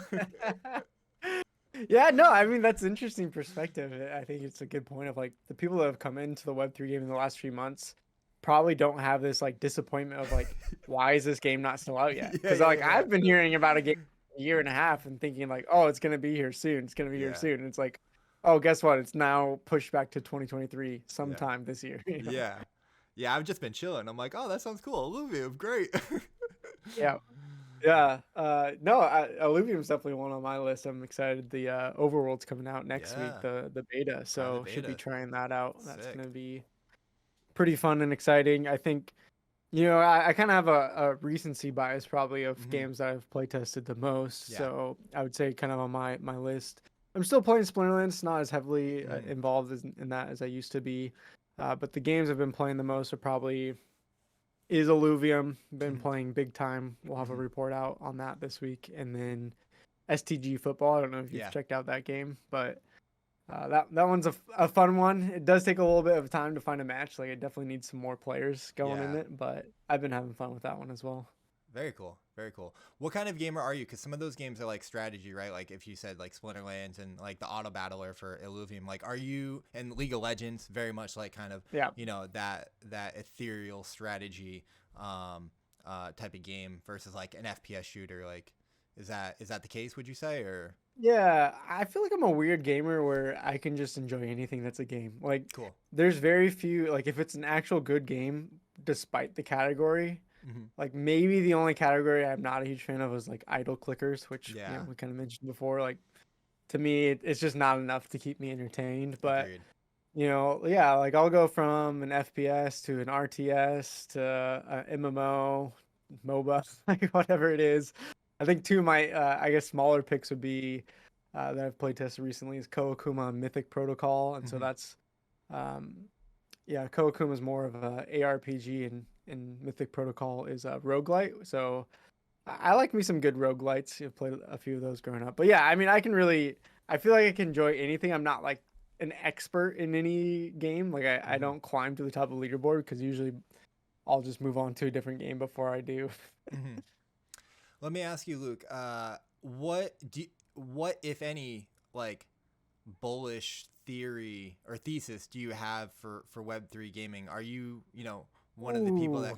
Yeah, no, I mean, that's interesting perspective. I think it's a good point of like the people that have come into the Web3 game in the last few months probably don't have this like disappointment of like, why is this game not still out yet? Because I've been hearing about a game a year and a half and thinking like, oh, it's going to be here soon. It's going to be here soon. And it's like, oh, guess what? It's now pushed back to 2023 sometime this year. Yeah, I've just been chilling. I'm like, oh, that sounds cool. Illuvium, great. Yeah. No, Illuvium's definitely one on my list. I'm excited. The Overworld's coming out next week, the beta. So should be trying that out. That's gonna be pretty fun and exciting. I think, I kind of have a recency bias probably of games that I've play tested the most. Yeah. So I would say kind of on my list. I'm still playing Splinterlands, not as heavily involved in that as I used to be. But the games I've been playing the most are probably is Illuvium. Been playing big time. We'll have a report out on that this week. And then STG Football. I don't know if you've checked out that game, but that one's a fun one. It does take a little bit of time to find a match. Like, it definitely needs some more players going in it, but I've been having fun with that one as well. Very cool. Very cool. What kind of gamer are you? Because some of those games are like strategy, right? Like if you said like Splinterlands and like the Auto Battler for Illuvium, like are you, and League of Legends, very much like kind of, that ethereal strategy type of game versus like an FPS shooter. Like, is that the case, would you say, or? Yeah, I feel like I'm a weird gamer where I can just enjoy anything that's a game. Like, cool. There's very few, like if it's an actual good game, despite the category, like maybe the only category I'm not a huge fan of is like idle clickers, which we kind of mentioned before. Like to me, it's just not enough to keep me entertained. But like I'll go from an FPS to an RTS to an MMO, MOBA, like whatever it is. I think two of my I guess smaller picks would be that I've played tested recently is Koakuma and Mythic Protocol, and so that's Koakuma is more of a ARPG and Mythic Protocol is a roguelite. So I like me some good roguelites. I've played a few of those growing up. But yeah, I mean, I feel like I can enjoy anything. I'm not like an expert in any game. Like I don't climb to the top of the leaderboard because usually I'll just move on to a different game before I do. Let me ask you, Luke, what if any like bullish theory or thesis do you have for Web3 gaming? Are you, one of the people that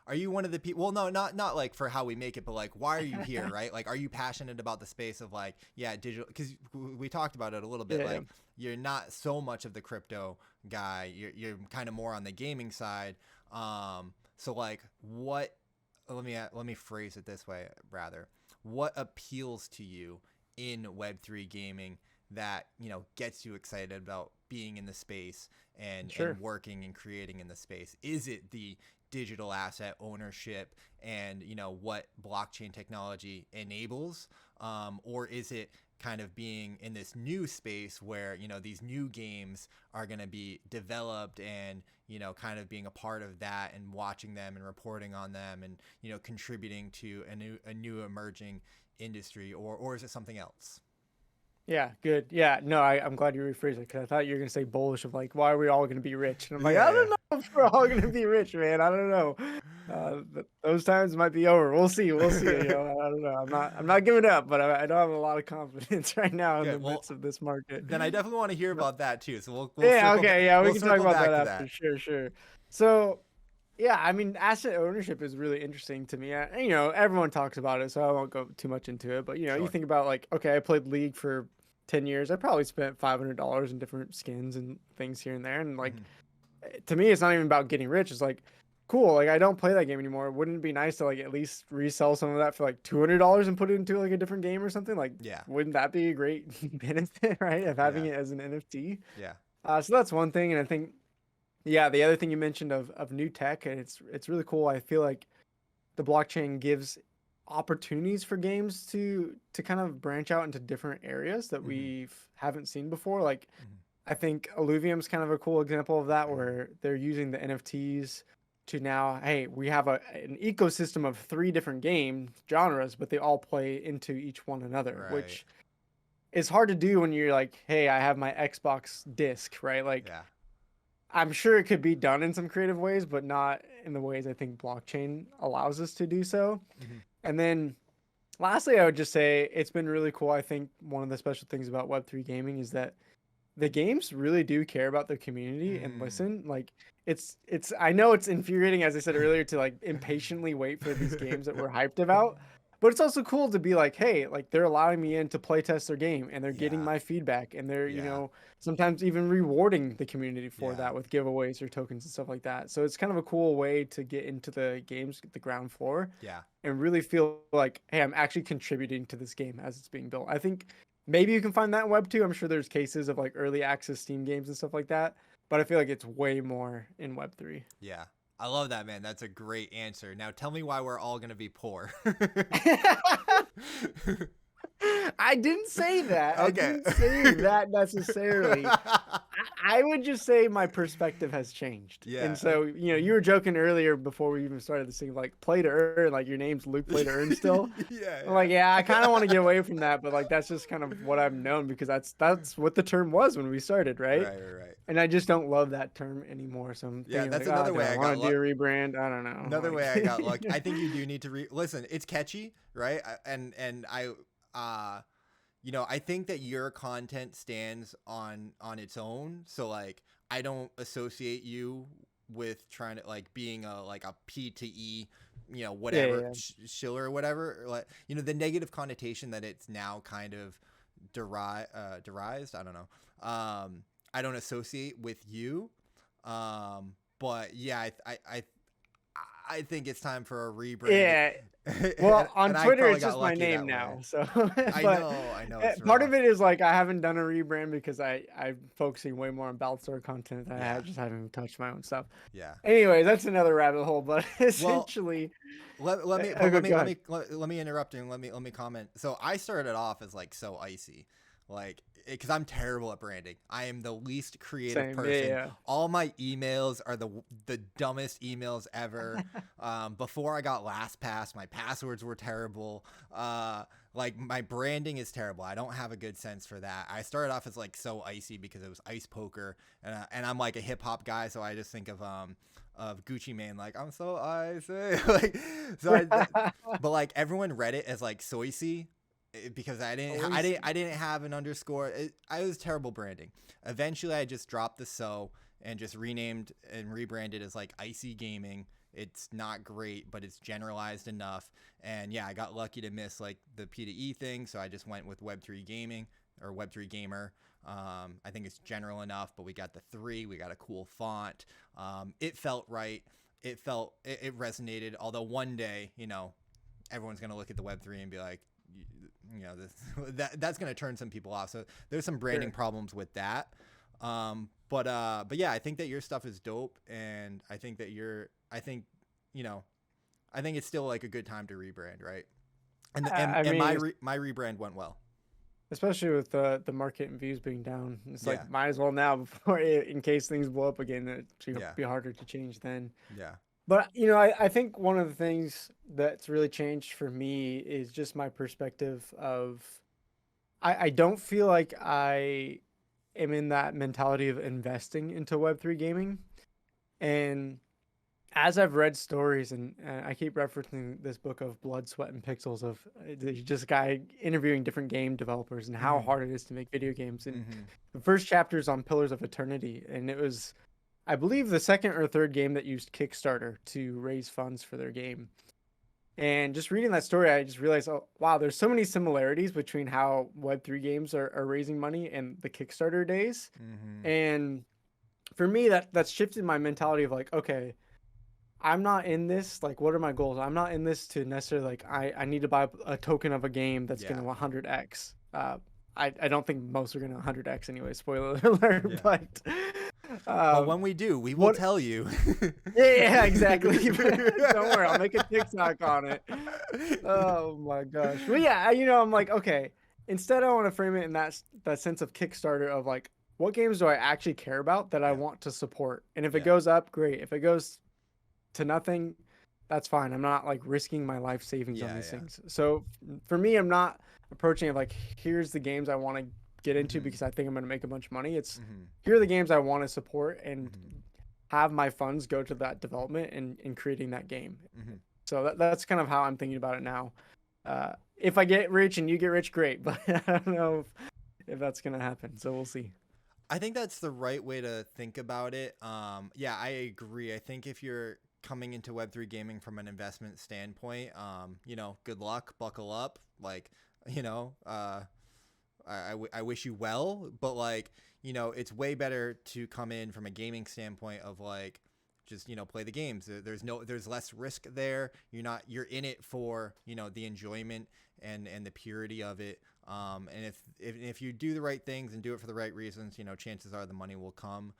are you one of the people? Well, no, not like for how we make it, but like, why are you here? Right? Like, are you passionate about the space of like, digital? Because we talked about it a little bit. Like, you're not so much of the crypto guy. You're kind of more on the gaming side. So like, what? Let me phrase it this way, rather. What appeals to you in Web3 gaming that gets you excited about being in the space and working and creating in the space? Is it the digital asset ownership and what blockchain technology enables, or is it kind of being in this new space where these new games are going to be developed and kind of being a part of that and watching them and reporting on them and contributing to a new emerging industry, or is it something else? Yeah, good. Yeah, no, I'm glad you rephrased it because I thought you were going to say bullish of like, why are we all going to be rich? And I'm like, I don't know if we're all going to be rich, man. I don't know. Those times might be over. We'll see. I don't know. I'm not giving up, but I don't have a lot of confidence right now in the midst of this market. Then I definitely want to hear about that too. So we'll we can talk about that after. Sure. So Yeah, I mean, asset ownership is really interesting to me. You know, everyone talks about it, so I won't go too much into it. But you know, you Sure. think about like, okay, I played League for 10 years. I probably spent $500 in different skins and things here and there. And like, Hmm. to me, it's not even about getting rich. It's like, cool. Like, I don't play that game anymore. Wouldn't it be nice to like at least resell some of that for like $200 and put it into like a different game or something? Like, Yeah. wouldn't that be a great benefit, right? Of having Yeah. it as an NFT. Yeah. So that's one thing, and I think yeah, the other thing you mentioned of new tech, and it's really cool. I feel like the blockchain gives opportunities for games to kind of branch out into different areas that Hmm. we haven't seen before. Like Hmm. I think Illuvium's kind of a cool example of that, where they're using the NFTs to now, hey, we have an ecosystem of 3 different game genres, but they all play into each one another, Right. which is hard to do when you're like, hey, I have my Xbox disc, right? Like Yeah. I'm sure it could be done in some creative ways, but not in the ways I think blockchain allows us to do so. Hmm. And then lastly, I would just say it's been really cool. I think one of the special things about Web3 gaming is that the games really do care about their community and Mm. listen. Like it's I know it's infuriating, as I said earlier, to like impatiently wait for these games that we're hyped about. But it's also cool to be like, hey, like they're allowing me in to play test their game and they're getting Yeah. my feedback and they're, you Yeah. know, sometimes even rewarding the community for Yeah. that with giveaways or tokens and stuff like that. So it's kind of a cool way to get into the games, the ground floor, Yeah. and really feel like, hey, I'm actually contributing to this game as it's being built. I think maybe you can find that in Web 2. I'm sure there's cases of like early access Steam games and stuff like that, but I feel like it's way more in Web 3. Yeah. I love that, man. That's a great answer. Now tell me why we're all gonna be poor. I didn't say that. I Okay. didn't say that necessarily. I would just say my perspective has changed. Yeah. And so, you know, you were joking earlier before we even started this thing, like play to earn, like your name's Luke Play to Earn still. Yeah. I'm like, yeah, I kind of want to get away from that, but like that's just kind of what I've known because that's what the term was when we started, right? Right. Right. Right. And I just don't love that term anymore. So I'm Yeah. thinking That's like, ah, another do way I I got want to do luck. a rebrand? I don't know. Another way I got lucky. I Like, think you do need to listen. It's catchy, right? And I, I think that your content stands on its own. So like, I don't associate you with trying to like being a like a P2E, yeah, whatever yeah, shiller or whatever. Or like, the negative connotation that it's now kind of derised. I don't know. I don't associate with you. But yeah, I think it's time for a rebrand. yeah. Well, on And I Twitter, probably it's got just my lucky name that way. now. So, I but know, I know it's part rough. of it is like I haven't done a rebrand because I'm focusing way more on Balthazar content than Yeah, just haven't touched my own stuff. yeah. Anyway, that's another rabbit hole. But Well, essentially, let me okay, but go ahead. let me interrupt you and let me comment. So I started off as like so icy, like because I'm terrible at branding. I am the least creative Same, person. yeah, All my emails are the dumbest emails ever. Before I got LastPass, my passwords were terrible. Like my branding is terrible. I don't have a good sense for that. I started off as like so icy because it was ice poker, and I'm like a hip hop guy, so I just think of Gucci Mane, like I'm so icy, like so. yeah. But like everyone read it as like Soicy because Always, I didn't have an underscore. I was terrible branding. Eventually, I just dropped the so and just renamed and rebranded as like Icy Gaming. It's not great, but it's generalized enough. And yeah, I got lucky to miss like the P2E thing, so I just went with Web3 Gaming or Web3 Gamer. I think it's general enough, but we got the 3. We got a cool font. It felt right. It resonated. Although one day, everyone's gonna look at the Web3 and be like, this that's gonna turn some people off. So there's some branding sure. problems with that. But yeah, I think that your stuff is dope, and I think that I think it's still like a good time to rebrand, right? And and, I and mean, my rebrand went well. especially with the market and views being down, it's Yeah, like might as well now before in case things blow up again. It'll yeah, be harder to change then. yeah. But you know, I think one of the things that's really changed for me is just my perspective of I don't feel like I am in that mentality of investing into Web3 gaming. And as I've read stories, and I keep referencing this book of Blood, Sweat, and Pixels of there's just a guy interviewing different game developers and how Mm-hmm. hard it is to make video games. And Mm-hmm. the first chapter is on Pillars of Eternity, and it was I believe the second or third game that used Kickstarter to raise funds for their game. And just reading that story, I just realized, oh wow, there's so many similarities between how Web3 games are raising money and the Kickstarter days. Mm-hmm. And for me, that's shifted my mentality of like, okay, I'm not in this. Like, what are my goals? I'm not in this to necessarily like I need to buy a token of a game that's Yeah. going to 100x. I don't think most are going to 100x anyway. Spoiler alert. Yeah. But But um, when we do, we will what? tell you. Yeah, exactly. Don't worry, I'll make a TikTok on it. Oh my gosh. Well, yeah, I'm like, okay. Instead, I want to frame it in that sense of Kickstarter of like, what games do I actually care about that I Yeah. want to support? And if it Yeah. goes up, great. If it goes to nothing, that's fine. I'm not like risking my life savings on Yeah. these Yeah. things. So for me, I'm not approaching it like, here's the games I want to get into Mm-hmm. because I think I'm going to make a bunch of money. It's Mm-hmm. here are the games I want to support and Mm-hmm. have my funds go to that development and in creating that game. Mm-hmm. So that's kind of how I'm thinking about it now. If I get rich and you get rich, great. But I don't know if that's gonna happen. So we'll see. I think that's the right way to think about it. Yeah, I agree. I think if you're coming into Web3 gaming from an investment standpoint, good luck, buckle up. Like, I wish you well, but like, it's way better to come in from a gaming standpoint of like, just, play the games. There's less risk there. You're in it for, the enjoyment and the purity of it. And if you do the right things and do it for the right reasons, chances are the money will come.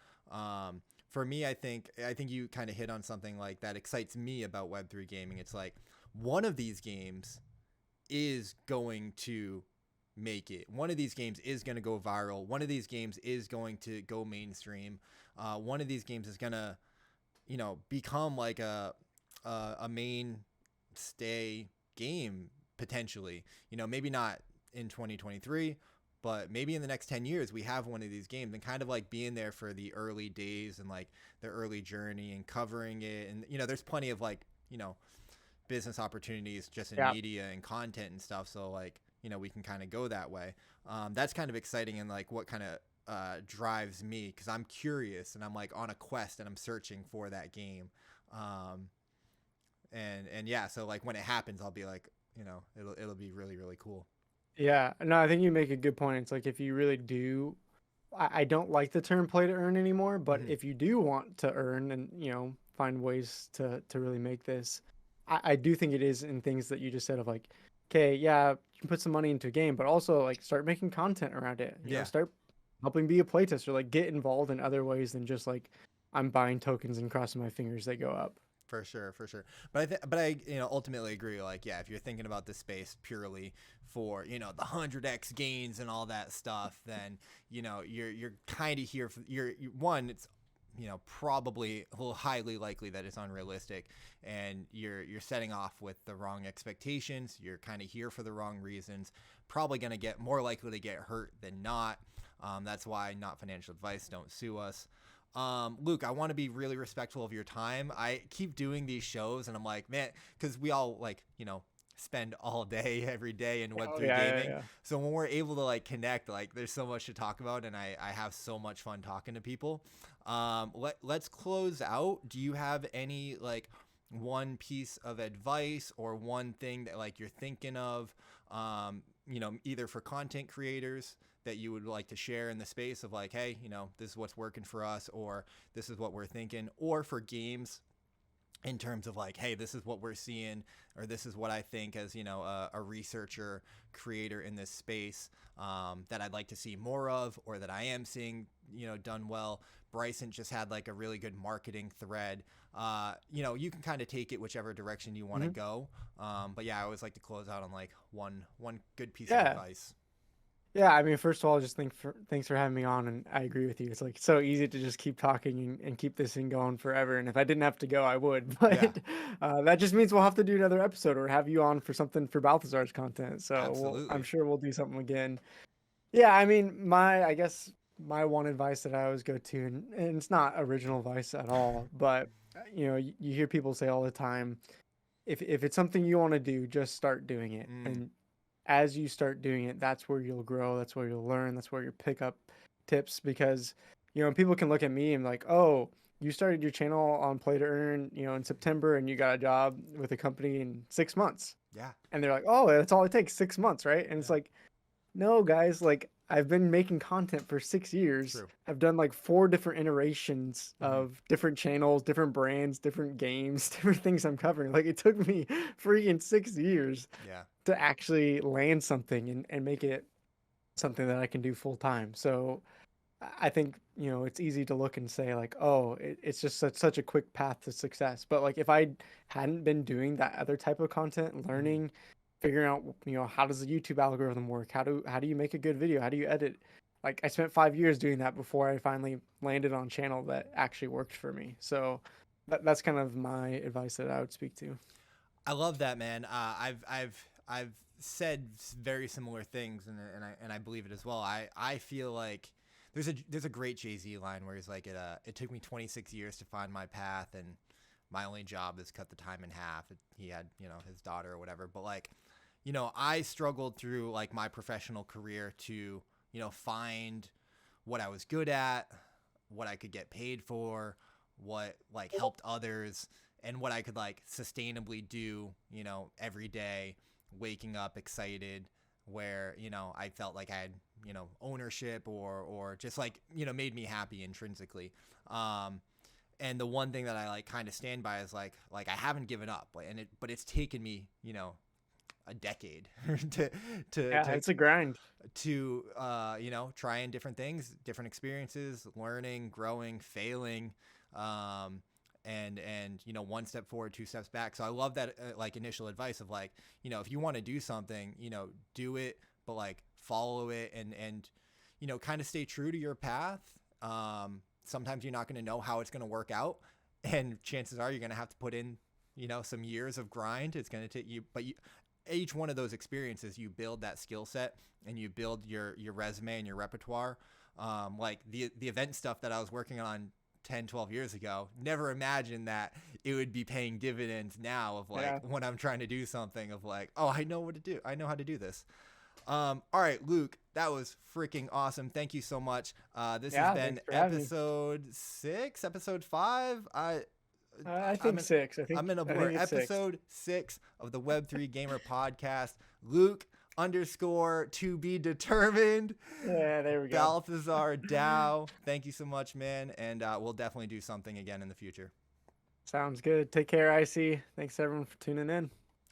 For me, I think you kind of hit on something like that excites me about Web3 gaming. It's like one of these games is going to make it. One of these games is going to go viral. One of these games is going to go mainstream. One of these games is going to, become like a mainstay game potentially. Maybe not in 2023, but maybe in the next 10 years we have one of these games, and kind of like being there for the early days and like the early journey and covering it. And there's plenty of like business opportunities just in Yeah. media and content and stuff, so like we can kind of go that way. That's kind of exciting, and like what kind of drives me, because I'm curious and I'm like on a quest and I'm searching for that game. And yeah, so like when it happens, I'll be like, it'll be really, really cool. Yeah. No, I think you make a good point. It's like if you really do, I don't like the term play to earn anymore, but Mm-hmm. if you do want to earn and find ways to really make this, I do think it is in things that you just said of like, okay, yeah, you can put some money into a game, but also like start making content around it. Yeah. Start helping be a playtester, like get involved in other ways than just like I'm buying tokens and crossing my fingers they go up. For sure, for sure. But I ultimately agree. Like, yeah, if you're thinking about this space purely for the 100x gains and all that stuff, then you're kind of here for one. It's probably a little highly likely that it's unrealistic, and you're setting off with the wrong expectations. You're kind of here for the wrong reasons. Probably gonna get more likely to get hurt than not. That's why not financial advice. Don't sue us. Luke, I want to be really respectful of your time. I keep doing these shows and I'm like, man, because we all like, spend all day, every day in Oh Web3 yeah, gaming. yeah. So when we're able to like connect, like there's so much to talk about, and I have so much fun talking to people. Let's close out. Do you have any like one piece of advice or one thing that like you're thinking of, either for content creators that you would like to share in the space of like, hey, this is what's working for us, or this is what we're thinking, or for games in terms of like, hey, this is what we're seeing, or this is what I think as, a researcher creator in this space, that I'd like to see more of, or that I am seeing, done well. Bryson just had like a really good marketing thread. You can kind of take it whichever direction you want to Mhm. go. But yeah, I always like to close out on like one good piece of Yeah. advice. Yeah, I mean, first of all, just thanks for having me on, and I agree with you. It's like so easy to just keep talking and keep this thing going forever. And if I didn't have to go, I would. Yeah. But that just means we'll have to do another episode or have you on for something for Balthazar's content. So I'm Absolutely. sure we'll do something again. Yeah, I mean, I guess my one advice that I always go to, and it's not original advice at all, but you hear people say all the time, if it's something you want to do, just start doing it. Mm, And as you start doing it, that's where you'll grow. That's where you'll learn. That's where you'll pick up tips because, people can look at me and like, oh, you started your channel on Play to Earn, in September, and you got a job with a company in 6 months. Yeah. And they're like, oh, that's all it takes, 6 months, right? And it's like, no, guys, like I've been making content for 6 years. True. I've done like 4 different iterations of different channels, different brands, different games, different things I'm covering. Like it took me freaking 6 years to actually land something and make it something that I can do full time. So I think, it's easy to look and say like, oh, it's just such a quick path to success. But like if I hadn't been doing that other type of content, learning, figuring out, how does the YouTube algorithm work? How do you make a good video? How do you edit? Like I spent 5 years doing that before I finally landed on a channel that actually worked for me. So that's kind of my advice that I would speak to. I love that, man. I've said very similar things, and I believe it as well. I feel like there's a great Jay-Z line where he's like, it took me 26 years to find my path, and my only job is cut the time in half. He had, his daughter or whatever, but like, I struggled through like my professional career to, find what I was good at, what I could get paid for, what like helped others, and what I could like sustainably do, every day, waking up excited, where, I felt like I had, ownership or just like, made me happy intrinsically. And the one thing that I like kind of stand by is like I haven't given up, but it's taken me, a decade it's a grind to, trying different things, different experiences, learning, growing, failing, and one step forward, 2 steps back. So I love that like initial advice of like, if you want to do something, do it, but like follow it and kind of stay true to your path. Sometimes you're not going to know how it's going to work out, and chances are you're going to have to put in, some years of grind. It's going to take you, but each one of those experiences, you build that skill set and you build your resume and your repertoire. Like the event stuff that I was working on 10, 12 years ago, never imagined that it would be paying dividends now of like when I'm trying to do something of like, oh, I know what to do. I know how to do this. All right, Luke, that was freaking awesome. Thank you so much. This has been episode 6, episode 5. I think 6. I'm in a blur. Episode 6 of the Web3 Gamer Podcast. Luke _ to be determined. Yeah, there we go. Balthazar DAO. Thank you so much, man. And we'll definitely do something again in the future. Sounds good. Take care, IC. Thanks everyone for tuning in.